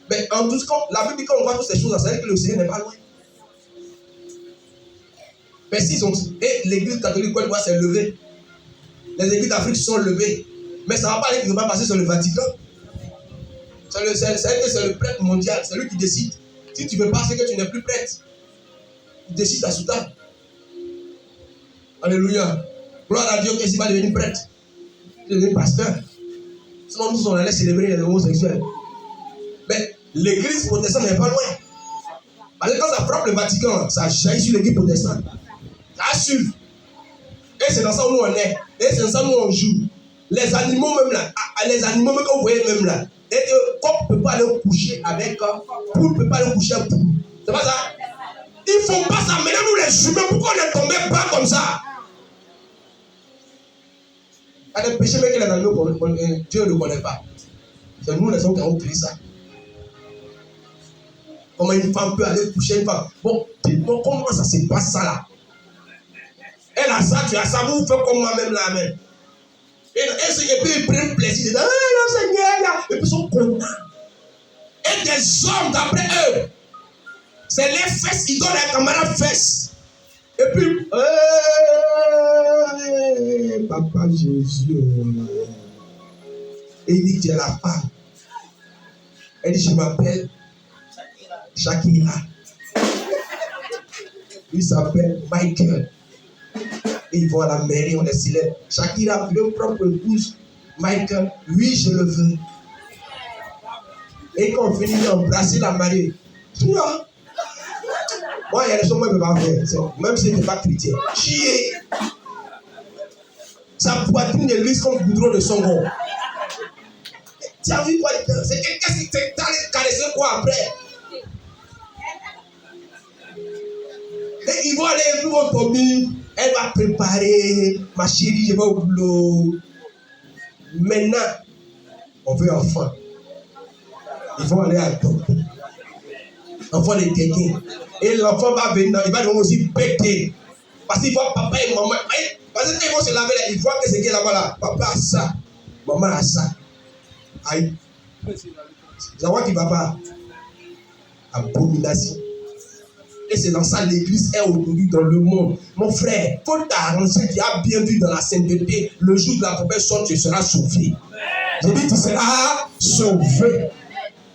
Mais en tout cas, la Bible dit qu'on voit toutes ces choses, ça veut dire que le Seigneur n'est pas loin. Mais s'ils ont. Et l'église catholique, elle doit se lever. Les églises d'Afrique se sont levées. Mais ça ne va pas aller qui ne va pas passer sur le Vatican. C'est le prêtre mondial, c'est lui qui décide. Si tu ne veux pas, c'est que tu n'es plus prêtre. Il décide à Soudan. Alléluia. Gloire à Dieu qu'il va devenir prêtre. Il devenir pasteur. Sinon, nous, on allait célébrer les homosexuels. Mais l'église protestante n'est pas loin. Parce que quand ça frappe le Vatican, ça jaillit sur l'église protestante. Ça assure. Et c'est dans ça où nous on est. Et c'est dans ça où nous on joue. Les animaux même là, les animaux même que vous voyez même là, et que coq ne peut pas aller coucher avec poule ne peut pas aller coucher avec poule. C'est pas ça? Ils ne font pas ça. Maintenant nous les humains, pourquoi on est tombé pas comme ça? Il y a des péchés mais que les animaux, Dieu ne connaît pas. C'est nous les hommes qui avons créé ça. Comment une femme peut aller coucher une femme? Bon, dites-moi comment ça se passe ça là? Elle a ça, tu as ça, vous faites comme moi-même là, amen. Et puis ils prennent plaisir. Ah non, Seigneur, et puis ils sont contents. Et des hommes d'après eux, c'est les fesses, ils donnent les camarades fesses. Et puis, Papa Jésus. Et il dit que tu es la femme. Elle dit, je m'appelle Shakira. Il s'appelle Michael. Et ils vont à la mairie, on les célèbre. Shakira, leur propre épouse. Michael, oui, je le veux. Et quand on finit d'embrasser la mariée, tu vois, moi, il y a des choses que je ne peux pas faire. Même si je n'étais pas chrétien. Chier. Sa poitrine est lisse comme le goudron de Songo. Tu as vu quoi? C'est quelqu'un qui t'a caressé quoi après? Et ils vont aller, ils vont tomber. Elle va préparer. Ma chérie, je vais au boulot. Maintenant, on veut enfant. Ils vont aller adopter. Enfant les tétés. Et l'enfant va venir, il va aussi péter. Parce qu'il voit papa et maman. Parce qu'ils vont se laver là, ils voient que c'est qui là-bas là. Papa a ça. Maman a ça. Aïe. Ça voit qui va pas. Abomination. Et c'est dans ça l'église est aujourd'hui dans le monde. Mon frère, il faut t'arranger, tu as bien vu dans la sainteté, le jour de la première sorte, tu seras sauvé. J'ai dit, tu seras sauvé.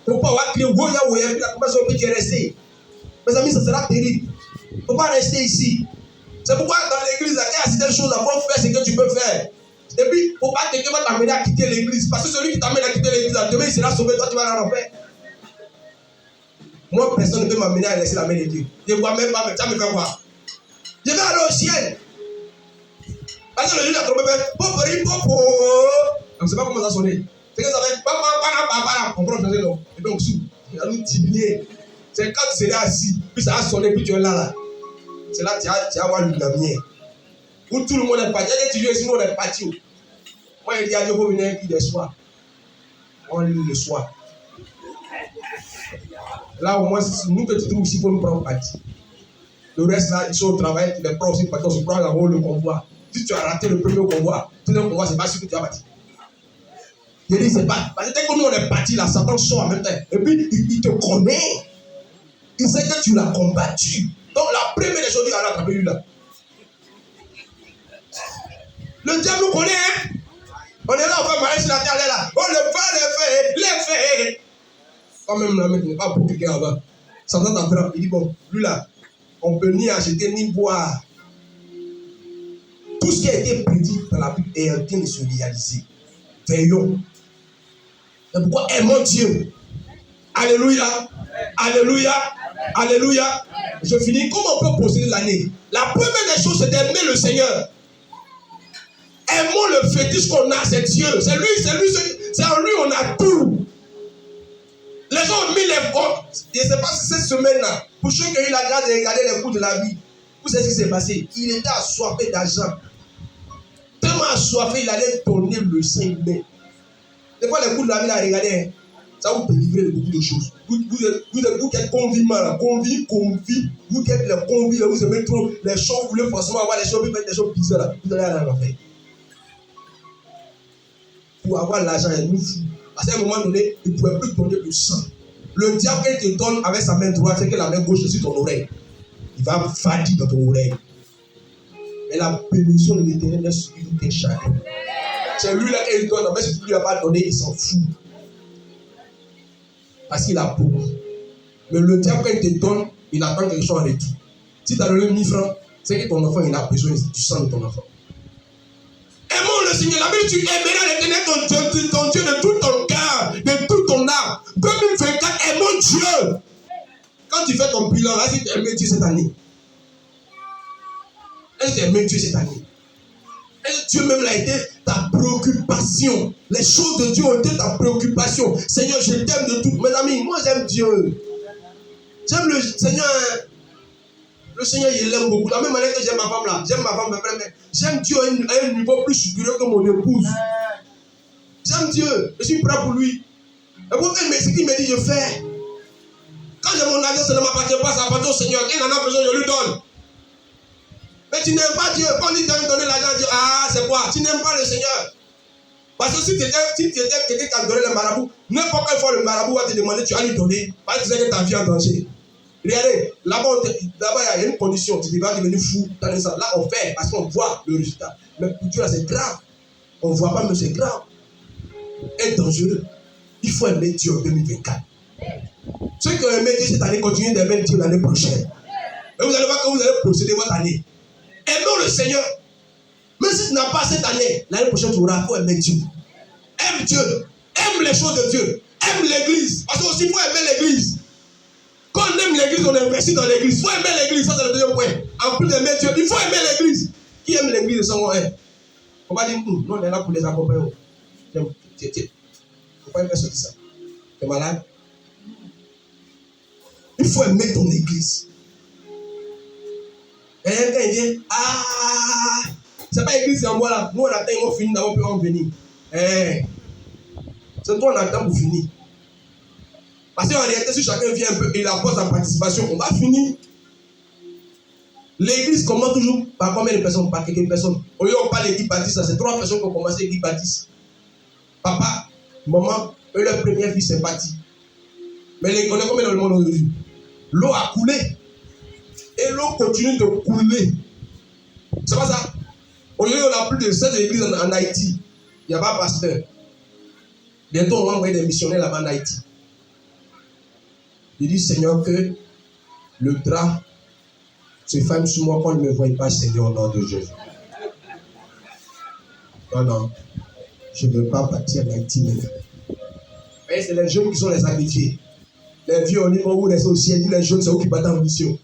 Il ne faut pas avoir crié, woya, puis la première sorte, tu es resté. Mes amis, ça sera terrible. Il ne faut pas rester ici. C'est pourquoi dans l'église, il y a des choses à faire ce que tu peux faire. Et puis, il ne faut pas que quelqu'un va t'amener à quitter l'église. Parce que celui qui t'amène à quitter l'église, demain, il sera sauvé, toi, tu vas en faire. Moi, personne ne peut m'amener à laisser la main de Dieu. Je ne vois même pas, mais ça me fait quoi? Je vais aller au ciel. Parce que le juge a trouvé, popo. Je ne sais pas comment ça sonne. C'est que ça fait papa, on prend le nom. Et donc, il va nous diminuer. C'est quand tu seras assis, puis ça va sonner, puis tu es là. C'est là que tu vas voir le lumière. Où tout le monde est parti. Il y a des étudiants ici, nous on est parti. Moi, il dit à Dieu, il faut venir un qui des soirs. On lit le soir. Là, au moins, nous que tu trouves ici, il faut nous prendre parti. Le reste, là, ils sont au travail, les profs aussi, parce qu'on se prend là-haut le convoi. Si tu as raté le premier convoi, tout le convoi, c'est pas sûr que tu as parti. Je dis, c'est pas. Parce que dès que nous, on est parti là, Satan sort en même temps. Et puis, il te connaît. Il sait que tu l'as combattu. Donc, la première des choses, il a rattrapé lui là. Le diable nous connaît, hein? On est là, on va marcher sur la terre, on est là. On le fait. Quand même, là, il n'est pas pour quelqu'un avant. Satan t'attrape, il dit, bon, lui là, on peut ni acheter ni boire. Tout ce qui a été prédit dans la Bible est en train de se réaliser. Veillons. C'est pourquoi aimons Dieu. Alléluia. Alléluia. Alléluia. Je finis. Comment on peut posséder l'année? La première des choses, c'est d'aimer le Seigneur. Aimons le fétiche qu'on a, c'est Dieu. C'est en lui on a tout. Les gens ont mis les bons. Je ne sais pas si cette semaine-là, pour ceux qui ont eu la grâce de regarder les coups de la vie, vous savez ce qui s'est passé. Il était assoiffé d'argent. Tellement assoiffé, il allait donner le Saint-Humain. Des fois, les coups de la vie, là, regardez, ça vous délivrer de beaucoup de choses. Vous qui êtes conviés, vous qui êtes les conviés, vous aimez trop les choses, vous voulez forcément avoir les choses, vous faites des choses bizarres, là, vous allez aller à l'enfer. Pour avoir l'argent, il nous fout. Parce qu'à un moment donné, il ne pouvait plus donner le sang. Le diable, quand il te donne avec sa main droite, c'est que la main gauche est sur ton oreille. Il va fatiguer dans ton oreille. Mais la bénédiction de l'Éternel est sur tes chacun. C'est lui là qui donne, mais si tu ne lui as pas donné, il s'en fout. Parce qu'il a beaucoup. Mais le diable, quand il te donne, il attend quelque chose en retour. Si tu as donné 1000 francs, c'est que ton enfant, il a besoin du sang de ton enfant. Aimons le Seigneur. La Bible, tu aimeras l'Éternel, ton Dieu, de tout ton cœur, de toute ton âme. 2024, aimons Dieu. Quand tu fais ton bilan, est-ce que tu aimes Dieu cette année? Est-ce que tu aimes Dieu cette année? Est-ce que Dieu même a été ta préoccupation? Les choses de Dieu ont été ta préoccupation. Seigneur, je t'aime de tout. Mes amis, moi j'aime Dieu. J'aime le Seigneur. Le Seigneur, il l'aime beaucoup. De la même manière que j'aime ma femme là. J'aime ma femme, mais j'aime Dieu à un niveau plus supérieur que mon épouse. J'aime Dieu. Je suis prêt pour lui. Et pour faire ce qu'il me dit, je fais. Quand j'ai mon argent, ça ne m'appartient pas, ça appartient au Seigneur. Quand il en a besoin, je lui donne. Mais tu n'aimes pas Dieu. Quand il t'a donné l'argent, tu dis, ah, c'est quoi? Tu n'aimes pas le Seigneur. Parce que si tu étais quelqu'un qui a donné le marabout, n'importe quelle fois le marabout va te demander, tu vas lui donner. Parce que tu sais que ta vie est en danger. Regardez, là-bas, il y a une condition. Tu vas devenir fou. Là, on fait parce qu'on voit le résultat. Mais pour Dieu, là, c'est grave. On ne voit pas, mais c'est grave. Et dangereux. Il faut aimer Dieu en 2024. Ceux qui ont aimé Dieu cette année, continuez d'aimer Dieu l'année prochaine. Et vous allez voir que vous allez procéder votre année. Aimons le Seigneur. Même si tu n'as pas cette année, l'année prochaine, tu auras. Il faut aimer Dieu. Aime Dieu. Aime les choses de Dieu. Aime l'église. Parce que aussi, il faut aimer l'église. Quand on aime l'église, on investit dans l'église. Il faut aimer l'église. Ça, c'est le deuxième point. En plus d'aimer Dieu, il faut aimer l'église. Qui aime l'église de son aime? On va dire, non, on est là pour les accompagner. Il ne faut pas aimer ça. Tu es malade? Il faut aimer ton église. Et quand il vient, ah, c'est pas l'église, c'est en moi là. Nous, on attend, on finit, on peut en venir. C'est toi, on attend pour finir. Parce qu'en réalité, si chacun vient un peu et il apporte sa participation, on va finir. L'église commence toujours par combien de personnes? Par quelques personnes. Au lieu on parle d'église baptiste, c'est 3 personnes qui ont commencé l'église baptiste. Papa, maman, eux, leur première fille, c'est parti. Mais on est combien dans le monde aujourd'hui? L'eau a coulé. Et l'eau continue de couler. C'est pas ça? Aujourd'hui, on a plus de 7 églises en Haïti. Il n'y a pas de pasteur. Bientôt, on va envoyer des missionnaires là-bas en Haïti. Je dis, Seigneur, que le drap se ferme sur moi quand il ne me voit pas, Seigneur, au nom de Jésus. Non. Je ne veux pas partir en Haïti maintenant. Mais c'est les jeunes qui sont les sacrifiés. Les vieux au niveau où les sociétés, les jeunes, c'est eux qui battent en mission.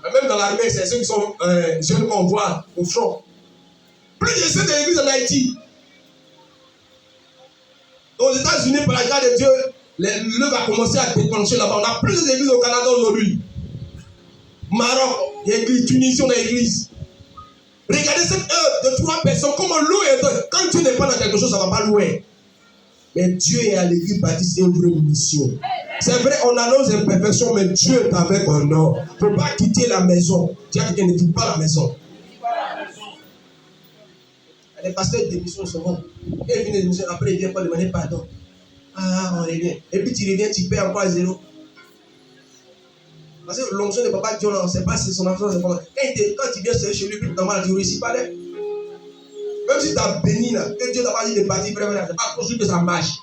Même dans l'armée, c'est ceux qui sont jeunes qu'on voit au front. Plus de 7 églises en Haïti. Aux États-Unis, par la grâce de Dieu, le va commencer à déclencher là-bas. On a plus d'églises au Canada aujourd'hui. Maroc, il y a église. Tunisie, on a église. Regardez cette œuvre de 3 personnes. Comment l'eau est. Quand Dieu n'est pas dans quelque chose, ça ne va pas loin. Mais Dieu est à l'église baptiste, c'est une vraie mission. C'est vrai, on a nos imperfections, mais Dieu est avec un homme. Il ne faut pas quitter la maison. Dieu a quelqu'un ne quitte pas la maison. Les pasteurs démissionnent souvent. Et ils viennent démissionner, après ils viennent pas demander pardon. Ah, on revient. Et puis tu reviens, tu perds encore à 0. Parce que l'onction de papa Dieu, on ne sait pas si son enfant c'est comment. Quand tu viens chez lui, puis tu t'en vas, tu ne réussis pas. Même si tu as béni, là, que Dieu t'a pas dit de bâtir, ce n'est pas construit que ça marche.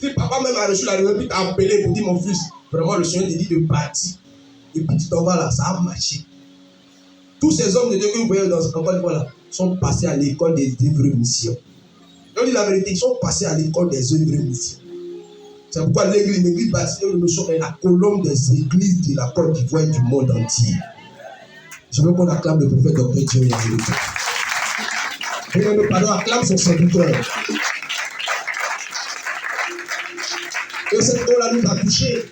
Si papa même a reçu la réunion, puis t'a appelé pour dire mon fils, vraiment le Seigneur te dit de bâtir. Et puis tu t'en vas là, ça a marché. Tous ces hommes de Dieu que vous voyez dans ce campagne là sont passés à l'école des œuvres missions. On dit la vérité, ils sont passés à l'école des œuvres missions. C'est pourquoi l'église baptiste est la colonne des églises de la Côte d'Ivoire et du monde entier. Je veux qu'on acclame le prophète Dr. Thierry Yahweh. Pardon, acclame son serviteur. Et cette eau-là nous a touchés.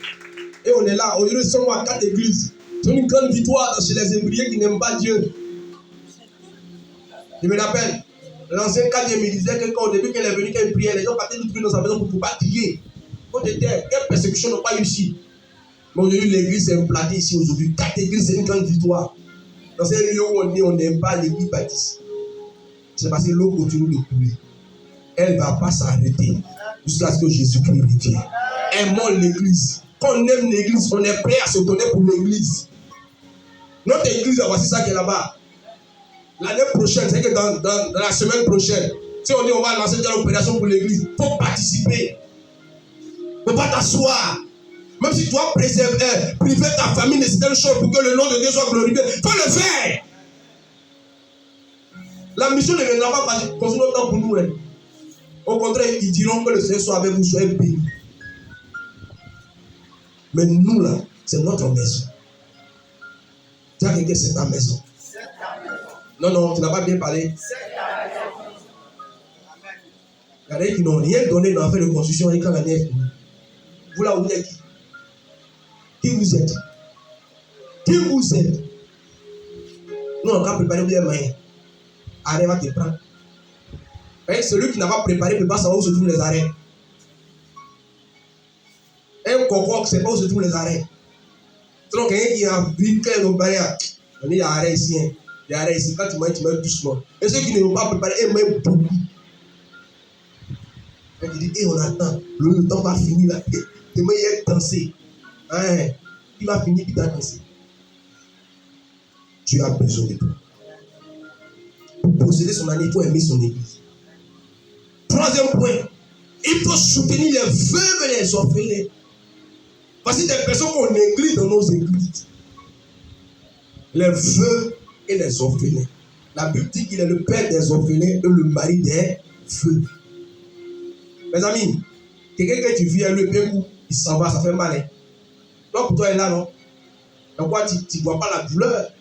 Et on est là. Au lieu de son à 4 églises. C'est une grande victoire chez les Hébreux qui n'aiment pas Dieu. Je me rappelle. L'ancien cadre me disait que quand au début qu'elle est venue, qu'elle priait, les gens partaient nous trouver dans sa maison pour ne pas crier. Quand était, quelle persécution n'ont pas réussi. Mais aujourd'hui, l'église est implantée ici aujourd'hui. 4 églises, c'est une grande victoire. Dans ces lieux où on est, on n'aime pas l'église baptiste. C'est parce que l'eau continue de couler. Elle ne va pas s'arrêter jusqu'à ce que Jésus-Christ revienne. Aimons l'église. Quand on aime l'église, on est prêt à se donner pour l'église. Notre église, voici ça qui est là-bas. L'année prochaine, c'est que dans la semaine prochaine, si on dit on va lancer une opération pour l'église, il faut participer. Il ne faut pas t'asseoir. Même si tu dois priver ta famille de certaines choses pour que le nom de Dieu soit glorifié, il faut le faire. La mission ne viendra pas construire notre temps pour nous. Hein. Au contraire, ils diront que le Seigneur soit avec vous, soyez bénis. Mais nous là, c'est notre maison. Tu as dit que c'est ta maison. Non, tu n'as pas bien parlé. Il y en a qui n'ont rien donné dans l'affaire de construction et quand l'année est finie. Vous là, vous êtes qui? Qui vous êtes? Qui vous êtes? Nous, on va préparer bien moyen. Arrêt va te prendre. Et celui qui n'a pas préparé ne peut pas savoir où se trouvent les arrêts. Un coco, c'est pas où se trouvent les arrêts. Donc, quelqu'un qui a vu qu'un barrière, on dit il y a arrêt ici. Hein. Il y a arrêt ici. Quand tu mets doucement. Et ceux qui ne vont pas préparer, ils mettent beaucoup. Et tu dis, on attend. Le temps va finir là. Demain, il est dansé. Hein? Il va finir, il va danser. Tu as besoin de toi. Pour posséder son année, il faut aimer son église. Troisième point, il faut soutenir les veuves et les orphelins. Parce que des personnes qu'on néglige dans nos églises. Les veuves et les orphelins. La Bible dit qu'il est le père des orphelins et le mari des veuves. Mes amis, quelqu'un que tu viens le bien coup, il s'en va, ça fait mal. Hein? Donc pour toi, il est là, non? Donc quoi, tu ne vois pas la douleur.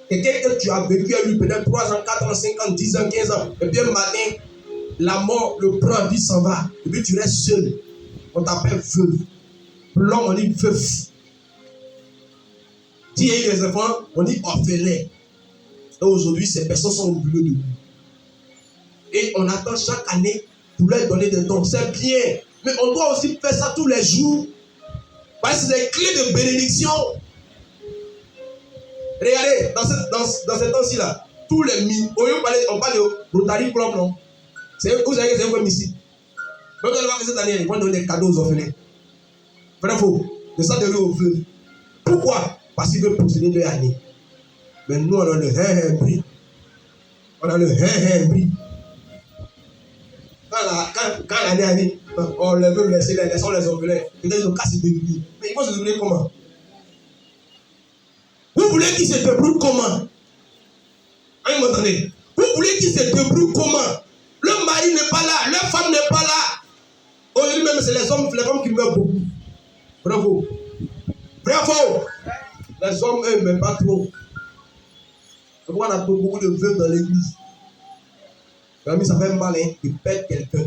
Quelqu'un que tu as vécu à lui peut-être 3 ans, 4 ans, 5 ans, 10 ans, 15 ans, et puis un matin, la mort le prend, il s'en va, et puis tu restes seul. On t'appelle veuve. L'homme, on dit veuf. Si il y a eu des enfants, on dit orphelin. Et aujourd'hui, ces personnes sont au milieu de nous. Et on attend chaque année pour leur donner des dons. C'est bien. Mais on doit aussi faire ça tous les jours. Parce que c'est des clés de bénédiction. Regardez, dans ce temps-ci là, tous les on parle de Rotary Club, non? Vous savez que c'est un peu ici. Donc on va que cette année, ils vont donner des cadeaux aux orphelins. Vrai faux, de ça de l'eau au feu. Pourquoi? Parce qu'ils veulent posséder leur année. Mais nous, on a le prix. On a le prix. Quand l'année arrive, on les veut laisser les orphelins. Ils ont cassé des billes. Mais ils vont se débrouiller comment? Vous voulez qu'ils se débrouillent comment? Vous m'entendez? Vous voulez qu'ils se débrouillent comment? Le mari n'est pas là, leur femme n'est pas là. Aujourd'hui même, c'est les femmes qui meurent beaucoup. Bravo. Bravo. Les hommes, eux, ne meurent pas trop. C'est pourquoi on a beaucoup de veuves dans l'église. Mes ça fait mal, hein, de perdre quelqu'un.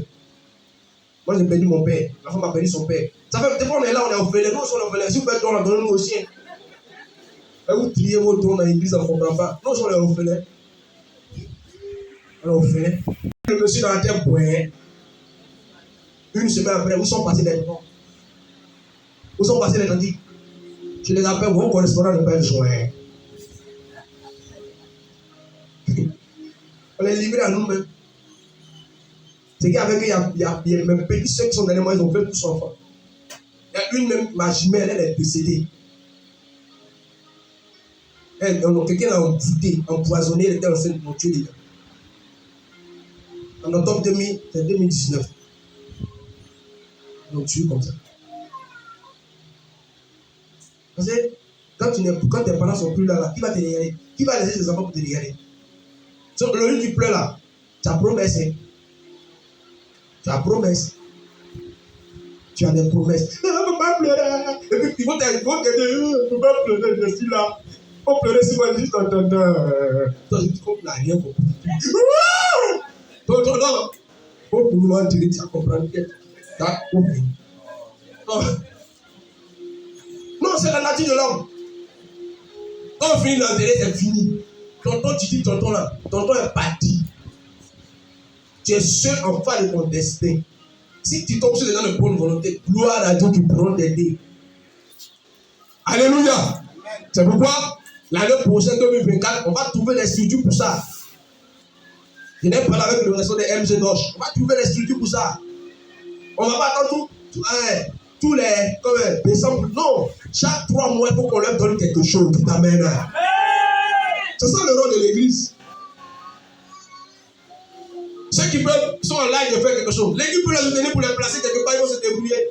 Moi, j'ai perdu mon père. La femme a perdu son père. Ça fait, des fois, on est là, on est orphelin. Nous, on est orphelin. Si vous faites don, donnez-nous aussi. Et vous triez vos dons dans l'église, on ne comprend pas. Nous, on est orphelin. On est orphelin. Le monsieur dans la terre boit. Une semaine après, où sont passés les dons? Où sont passés les candides? Je les appelle, mon correspondant ne peut pas joindre. On est livré à nous-mêmes. C'est qu'avec eux, il y a même petits ceux qui sont dans les mois, ils ont fait tous enfants. Il y a une même, ma jumelle, elle est décédée. Quelqu'un l'a envoûté, empoisonné, elle était enceinte pour tuer les gars. En octobre 2019. Ils l'ont tué comme ça. Parce que quand tes parents sont plus là, qui va te regarder? Qui va laisser ses enfants pour te regarder? Donc, le lieu qui pleure là, tu as promesse. Hein? Tu as promesse. Tu as des promesses. Ne peux pas pleurer. Et puis ils vont t'aider. Ne peux pas pleurer, je suis là. On pleurait si moi, je dis, tonton. Toi, je dis, on n'a rien compris. Tonton, non. On peut nous dire, tu as compris. Tu as compris. Non, c'est la nature de l'homme. Quand on finit l'enterrer, c'est fini. Tonton, tu dis tonton là. Tonton est parti. Tu es seul enfant de ton destin. Si tu tombes sur les gens de bonne volonté, gloire à Dieu qui pourront t'aider. Alléluia. C'est pourquoi l'année prochaine 2024, on va trouver les structures pour ça. Je n'ai pas avec le réseau des MG Doche. On va trouver les structures pour ça. On ne va pas attendre tous les décembre. Non. Chaque 3 mois, il faut qu'on leur donne quelque chose. Amen. C'est ça le rôle de l'église. Ceux qui peuvent sont en live de faire quelque chose. L'église peut les soutenir pour les placer quelque part, ils vont se débrouiller.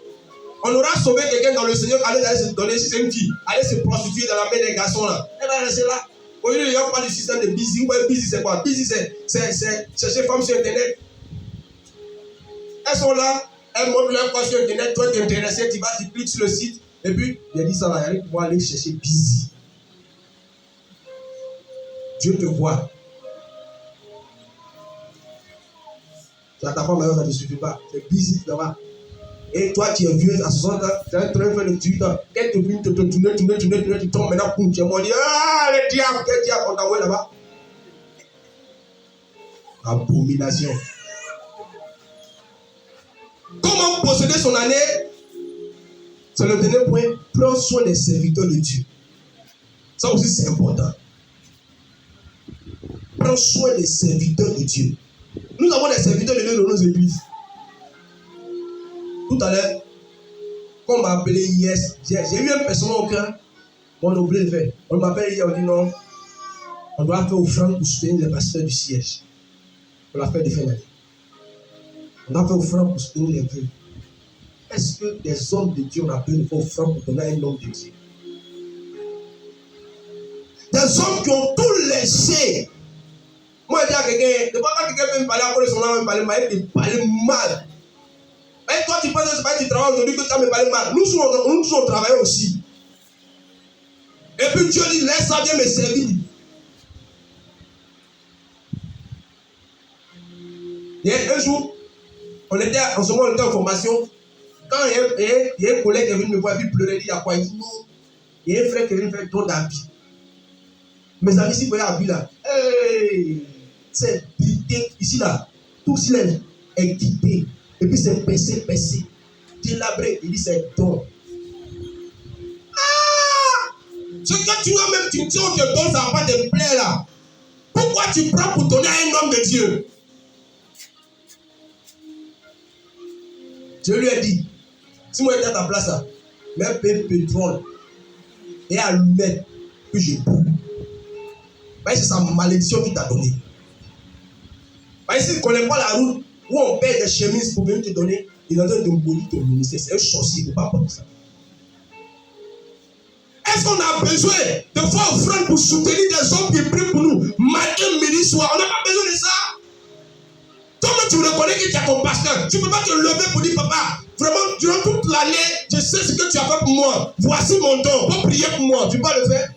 On aura sauvé quelqu'un dans le Seigneur, allez se donner, si c'est une fille, allez se prostituer dans la main des garçons là. Elle va rester là. Au lieu de dire pas du système de busy, busy c'est quoi? Busy c'est chercher femmes sur internet. Elles sont là, elles montrent leur quoi sur internet, toi tu es intéressé, tu vas, tu cliques sur le site, et puis il a dit ça là, il faut aller chercher busy. Dieu te voit. Tu as ta femme maintenant, ça ne suffit pas. C'est busy là-bas. Et toi, tu es vieux à 60 ans, tu es en train de faire le 18 ans. Quand tu viens te tourner, tu tombes maintenant, tu es mort. Ah, le diable, quel diable, on t'a envoyé là-bas. Abomination. Comment posséder son année? C'est le dernier point. Prends soin des serviteurs de Dieu. Ça aussi, c'est important. Prends soin des serviteurs de Dieu. Nous avons des serviteurs de Dieu dans nos églises. Tout à l'heure, quand on m'a appelé hier, j'ai eu un personne au cœur, on a oublié de faire. On m'appelle hier, on dit non, on doit faire offrande pour soutenir les pasteurs du siège. Pour la fête de fin d'année. On doit faire offrande pour soutenir les vœux. Est-ce que des hommes de Dieu ont appelé de faire offrande pour donner un homme de Dieu? Des hommes qui ont tout laissé. Moi, je dis à quelqu'un, de pas quand quelqu'un peut me parler après son nom, me parler mal, il parle mal. Mais toi, tu penses que c'est pas que tu travailles aujourd'hui que tu as me parlé mal. Nous on travaille aussi. Et puis Dieu dit, laisse ça, viens me servir. Et un jour, on était en formation. Quand il y a un collègue qui est venu me voir, il pleurait, il dit, il y a quoi? Il dit, non. Il y a un frère qui est venu faire don d'habits. Mes amis, si vous voyez l'habit là, hey, c'est quitté. Ici là, tout cela est quitté. Et puis c'est percé, délabré. Il dit c'est don. Ah! Ce que tu as même, tu dis on te donne, ça va pas te plaire là. Pourquoi tu prends pour donner à un homme de Dieu? Dieu lui a dit, si moi j'étais à ta place là, mets un peu de pétrole et allumette, puis je brûle. C'est sa malédiction qu'il t'a donné. Si tu ne connais pas la route où on paie des chemises pour venir te donner, il est en train de mourir ton ministère. C'est un sorcier, il ne peut pas porter ça. Est-ce qu'on a besoin de faire offrande pour soutenir des hommes qui prient pour nous matin, midi, soir? On n'a pas besoin de ça. Toi-même, tu reconnais que tu es ton pasteur. Tu ne peux pas te lever pour dire, papa, vraiment, durant toute l'année, je sais ce que tu as fait pour moi. Voici mon don. Va prier pour moi. Tu ne peux pas le faire.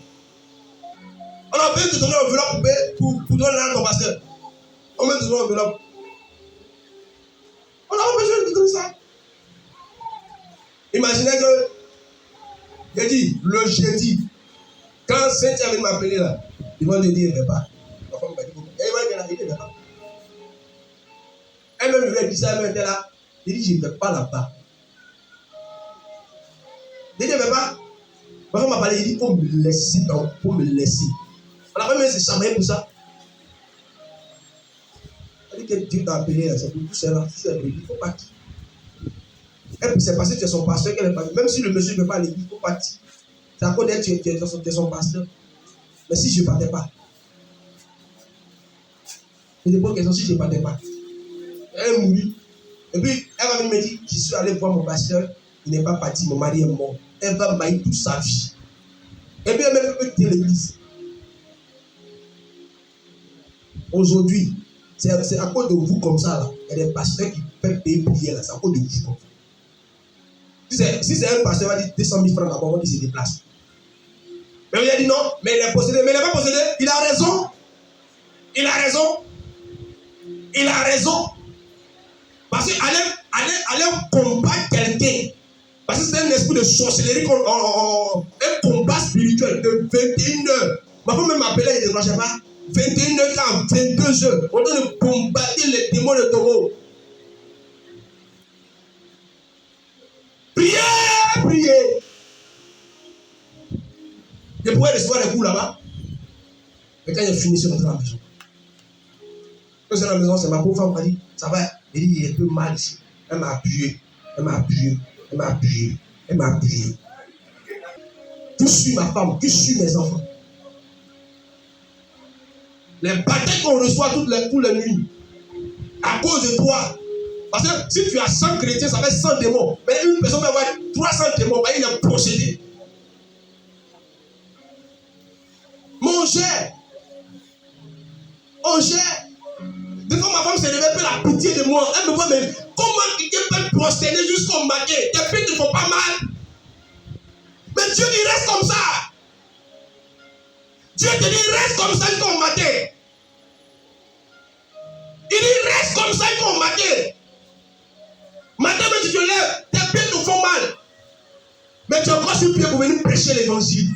On a besoin de te donner une enveloppe pour donner à ton pasteur. On met toujours une enveloppe. On a besoin de te donner ça. Imaginez que, j'ai dit, le jeudi, quand Saint-Pierre vient m'appeler là, ils vont te dire, il ne veut pas. Ma femme m'a dit, il ne veut pas. Elle-même lui a dit ça, elle était là. Il dit, je ne vais pas là-bas. Il dit, il ne veut pas. Ma femme m'a parlé, il dit, il faut me laisser, pour me laisser. On a même se chamailler pour ça. Elle dit que Dieu t'a appelé, c'est pour tout cela. Si c'est vrai, il faut partir. Et puis c'est parce que tu es son pasteur qu'elle est partie. Même si le monsieur ne veut pas aller, il faut partir. C'est à cause d'elle que tu es son pasteur. Mais si je ne partais pas, je ne pose question si je ne partais pas. Elle mourit. Et puis elle va venir me dire, je suis allé voir mon pasteur, il n'est pas parti, mon mari est mort. Elle va mailler toute sa vie. Et puis elle m'a fait quitter l'église. Aujourd'hui, c'est à cause de vous comme ça là. Il y a des pasteurs qui peuvent payer prier là. C'est à cause de vous comme ça. Si c'est un pasteur qui va dire 200 000 francs d'abord, on dit se déplace. Mais il a dit non, mais il est possédé. Mais il n'est pas possédé. Il a raison. Il a raison. Il a raison. Parce qu'aller combattre quelqu'un, parce que c'est un esprit de sorcellerie, un combat spirituel de 21 heures. Ma femme même m'appelait, il ne décrochait pas. 21 heures à 22 heures. On doit combattre les démons de Togo. Priez, priez. Je pourrais recevoir des coups là-bas. Mais quand j'ai fini, je rentre à la maison. Quand c'est à la maison, c'est ma pauvre femme qui a dit, ça va, il dit, il est un peu mal ici. Elle m'a appuyé, elle m'a appuyé, elle m'a appuyé, elle m'a appuyé. Tu suis ma femme, tu suis mes enfants. Les batailles qu'on reçoit toutes les nuits, à cause de toi. Parce que si tu as 100 chrétiens, ça fait 100 démons. Mais une personne peut avoir 300 démons, il est possédé. Mon cher, des fois ma femme se réveille, elle a pitié de moi. Elle me voit, mais comment quelqu'un peut prosterner jusqu'au matin? Tes pieds ne font pas mal. Mais Dieu dit reste comme ça. Dieu te dit reste comme ça jusqu'au matin. Il dit reste comme ça jusqu'au matin. Matin, mais tu te lèves, tes pieds te font mal. Mais tu as encore sur pied pour venir prêcher l'évangile.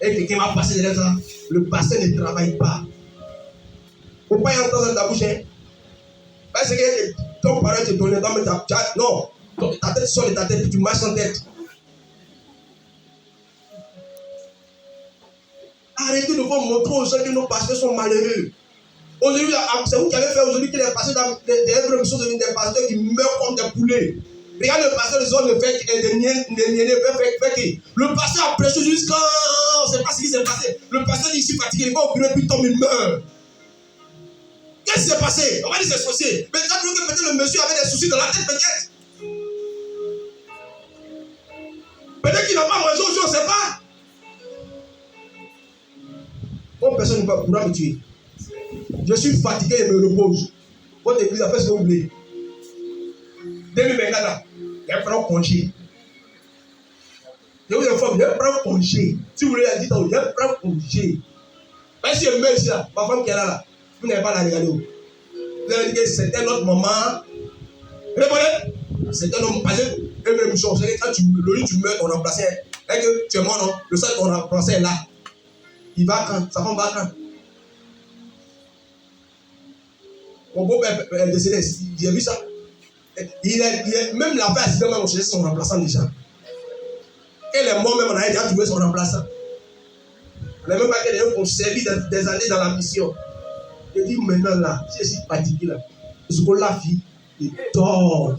Et quelqu'un va passer derrière ça. Le pasteur ne travaille pas. Il ne faut pas y entendre dans ta bouche. Parce que ton parent te donne, non, ta tête sort de ta tête, tu marches en tête. Arrêtez de vous montrer aux gens que nos pasteurs sont malheureux. Aujourd'hui, c'est vous qui avez fait aujourd'hui que les pasteurs dans des œuvres sont devenus des pasteurs qui meurent comme des poulets. Regarde le pasteur des hommes le pasteur a prêché jusqu'à. C'est pas ce qui s'est passé. Le pasteur dit ici fatigué, il va au bureau et puis tombe, il meurt. Qu'est-ce qui s'est passé? On va dire c'est sorcier. Mais quand peut-être le monsieur avait des soucis dans la tête, peut-être. Peut-être qu'il n'a pas mangé aujourd'hui, on ne sait pas. Bon, personne ne pourra me tuer. Je suis fatigué et me repose. Votre église a fait ce que vous voulez. 2024, il va prendre congé. Je vous informe, il va prendre congé. Si vous voulez la dire, il va prendre congé. Même si je meurs ici, là, ma femme qui est là, vous n'avez pas la regarder. Vous allez dire que c'est un autre moment. Répondez. C'est un homme passé. Une émission. C'est quand le lit, tu meurs, ton remplacé. Et que tu es mort, non? Le seul ton remplacé est là. Il va quand? Sa femme va quand? Mon beau-père est décédé. J'ai vu ça. Même la paix accident, même on cherchait son remplaçant déjà. Elle est mort, même on a déjà trouvé son remplaçant. On n'a même pas qu'elle est servi des années dans la mission. Je dis maintenant là, si je suis fatigué là, ce qu'on l'a fait, je dors.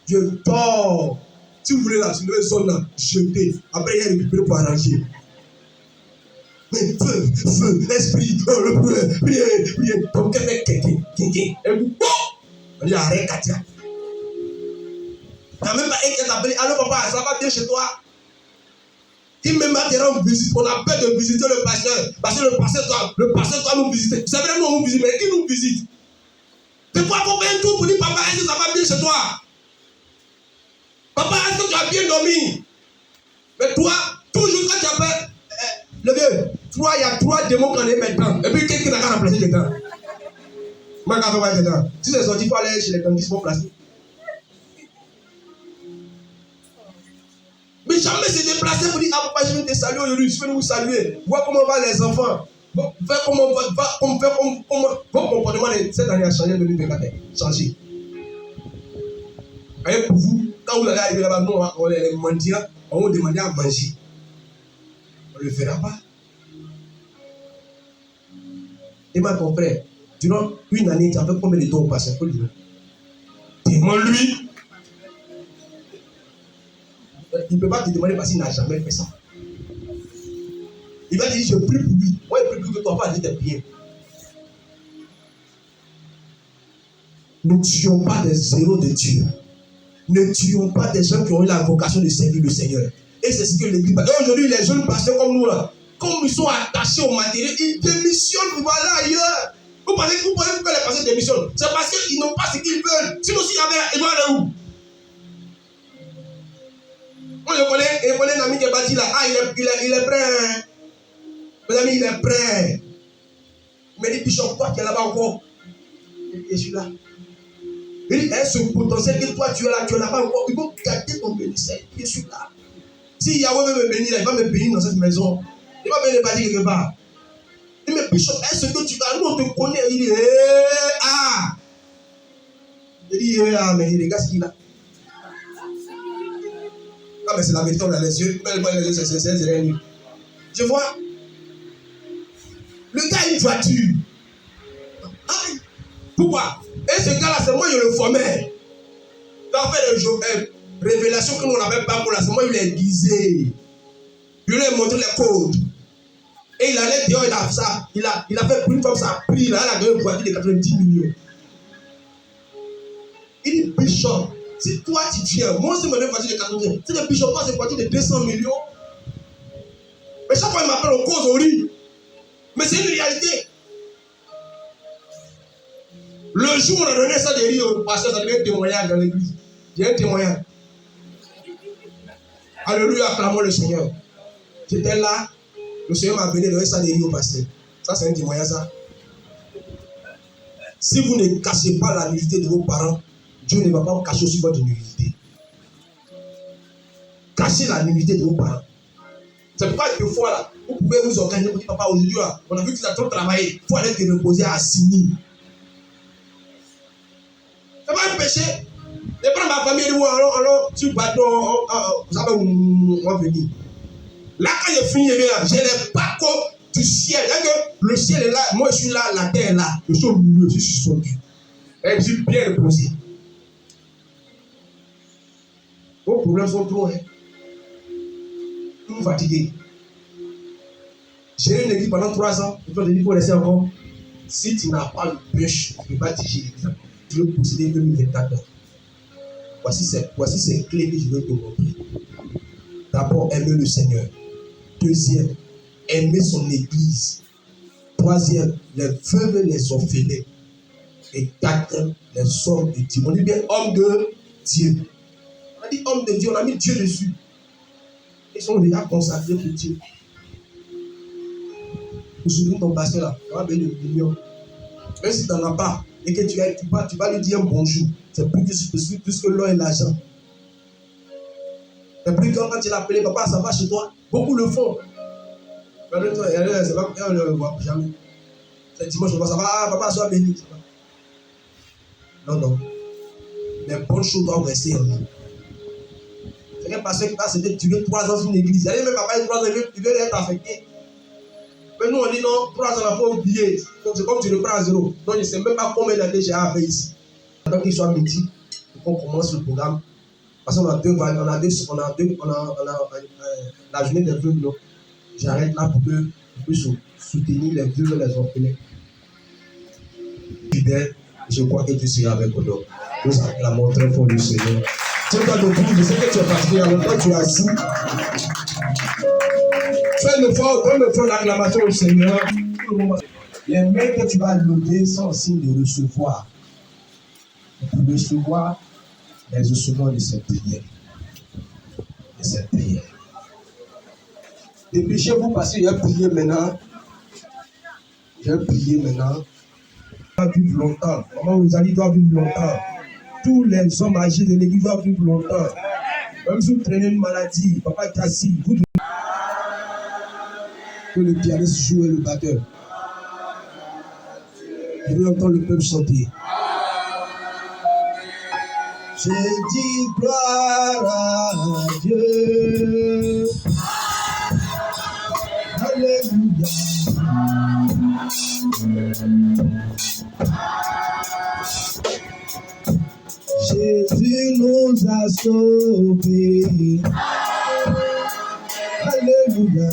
Je dors. Si vous voulez là, sur le zone là, jetez. Après, il y a récupéré pour arranger. Mais feu, l'esprit, priez. Donc, qu'elle fait quelqu'un. Et vous, on dit arrête, Katia. Il n'y a même pas un qui t'a appelé. Allô, papa, ça va bien chez toi? Il même pas te rendre visite. On a peur de visiter le pasteur. Parce que le pasteur doit nous visiter. C'est vrai, nous, on nous visite, mais qui nous visite? C'est quoi qu'on fait un tour pour dire, papa, est-ce que ça va bien chez toi? Papa, est-ce que tu as bien dormi? Mais toi, toujours quand tu appelles, le vieux, il y a 3 démons qu'on est maintenant. Et puis, qu'est-ce qui n'a qu'à remplacer les dents? Moi, quand je vais les dents. Si c'est sorti, il faut aller chez les dentistes pour placer. Mais jamais se déplacer pour dire, ah papa, je viens te saluer aujourd'hui, je viens vous saluer. Vois comment vont les enfants. Voir comment votre comportement cette année a changé de 2024. Changé. Et pour vous, quand vous allez arriver là-bas, nous, on les mendiants, on va vous demander à manger. On ne le fera pas. Demande ton frère, durant une année, tu as fait combien de temps au passé? Demande-lui. Il ne peut pas te demander parce qu'il n'a jamais fait ça. Il va te dire, je prie pour lui. Moi, je prie pour que toi, pas dire tes prières. Ne tuons pas des zéros de Dieu. Ne tuons pas des gens qui ont eu la vocation de servir le Seigneur. Et c'est ce que l'Église dit. Et aujourd'hui, les jeunes pasteurs comme nous, là, comme ils sont attachés au matériel, ils démissionnent pour aller ailleurs. Vous pensez que les pasteurs démissionnent? C'est parce qu'ils n'ont pas ce qu'ils veulent. Sinon, s'il y avait, ils vont aller où? Moi, je connais un ami qui est bâti là. Ah, il est prêt. Hein. Mes amis, il est prêt. Il m'a dit, Bishop, toi qui es là-bas encore. Je suis là. Il dit, ce potentiel que toi tu es là, tu es là-bas encore. Il faut garder ton bénisseur. Je suis là. Si Yahweh veut me bénir, il va me bénir dans cette maison. Il va me bâtir quelque part. Il me dit, Bishop, est-ce que tu vas. Nous, on te connaît. Il dit, ah. Il dit, ah, mais les gars, ce qu'il a. Ah, mais c'est la vérité, on a les yeux. C'est rien. Je vois. Le gars a une voiture. Aïe. Pourquoi? Et ce gars-là, c'est moi, je le formais. Dans fait les révélations que nous n'avons pas pour là, c'est moi, je l'ai disé. Je lui ai montré les codes. Et il allait dehors, il a fait une fois, ça a pris, là, il a gagné une voiture de 90 millions. Il dit, Bishop, si toi tu viens, moi aussi, je me voiture de 90 millions. Si le Bishop passe une voiture de 200 millions, mais chaque fois, il m'appelle en cause au riz. Mais c'est une réalité. Le jour où on a donné ça de riz au pasteur, ça devait être témoignage dans l'église. J'ai un témoignage. Alléluia, acclamons le Seigneur. J'étais là, le Seigneur m'a donné ça de riz au pasteur. Ça, c'est un témoignage, ça. Si vous ne cachez pas la nullité de vos parents, Dieu ne va pas cacher aussi votre nullité. Cachez la nullité de vos parents. C'est pourquoi quelquefois là, vous pouvez vous organiser pour dire papa aujourd'hui on a vu que tu as trop travaillé, il faut aller te reposer à Sini. C'est pas un péché. Et prendre ma famille et dire alors tu bateau, on va venir. Là quand j'ai fini, je n'ai pas comme du ciel. Le ciel est là, moi je suis là, la terre est là, je suis au milieu, je suis suspendu. Et je suis bien reposé. Vos problèmes sont trop, hein. Fatigué. J'ai une église pendant 3 ans, et toi, il faut rester encore. Si tu n'as pas le pêche, tu ne peux pas diriger l'église. Tu veux posséder 2024 ans. Voici ces clés que je veux te montrer. D'abord, aimer le Seigneur. Deuxième, aimer son église. Troisième, les veuves et les orphelins. Et 4, les hommes de Dieu. On dit bien homme de Dieu. On a dit homme de Dieu, on a mis Dieu dessus. Ils sont déjà consacrés pour Dieu. Vous souvenez ton pasteur là, tu vas payer le million. Même si tu n'en as pas, et que tu vas lui dire un bonjour, c'est plus que l'or et l'argent. C'est plus quand il a appelé papa, ça va chez toi. Beaucoup le font. C'est pas on ne le voit jamais. C'est dimanche, ça va, papa, sois béni. Non. Les bonnes choses doivent rester en nous. C'est un pasteur qui va se durer 3 ans sur une église. Il y a même papa, 3 ans, il veut être affecté. Mais nous, on dit non, 3 ans, on n'a pas oublié. C'est comme tu le prends à zéro. Donc, je ne sais même pas combien d'années j'ai à faire ici. Tant qu'il soit midi, on commence le programme. Parce qu'on a la journée des vœux. J'arrête là pour que vous puissiez soutenir les vœux et les orphelins. Fidèle, je crois que tu seras avec nous. Nous acclamons très fort le Seigneur. Tiens-toi debout, je sais que tu es fatigué, en même temps tu es assis. Fais le fort, donne le fort d'acclamation au Seigneur. Les mains que tu vas lever sont signe de recevoir. Pour recevoir les ossements de cette prière. Dépêchez-vous parce qu'il y a prié maintenant. J'ai prié maintenant. Il doit vivre longtemps. Maman vous a dit, doit vivre longtemps. Tous les hommes âgés de l'église doivent vivre longtemps. Même si vous traînez une maladie, papa est assis. Vous que le pianiste joue et le batteur. Je veux entendre le peuple chanter. Je dis gloire à Dieu. Alléluia. Jésus nous a sauvés. Alléluia.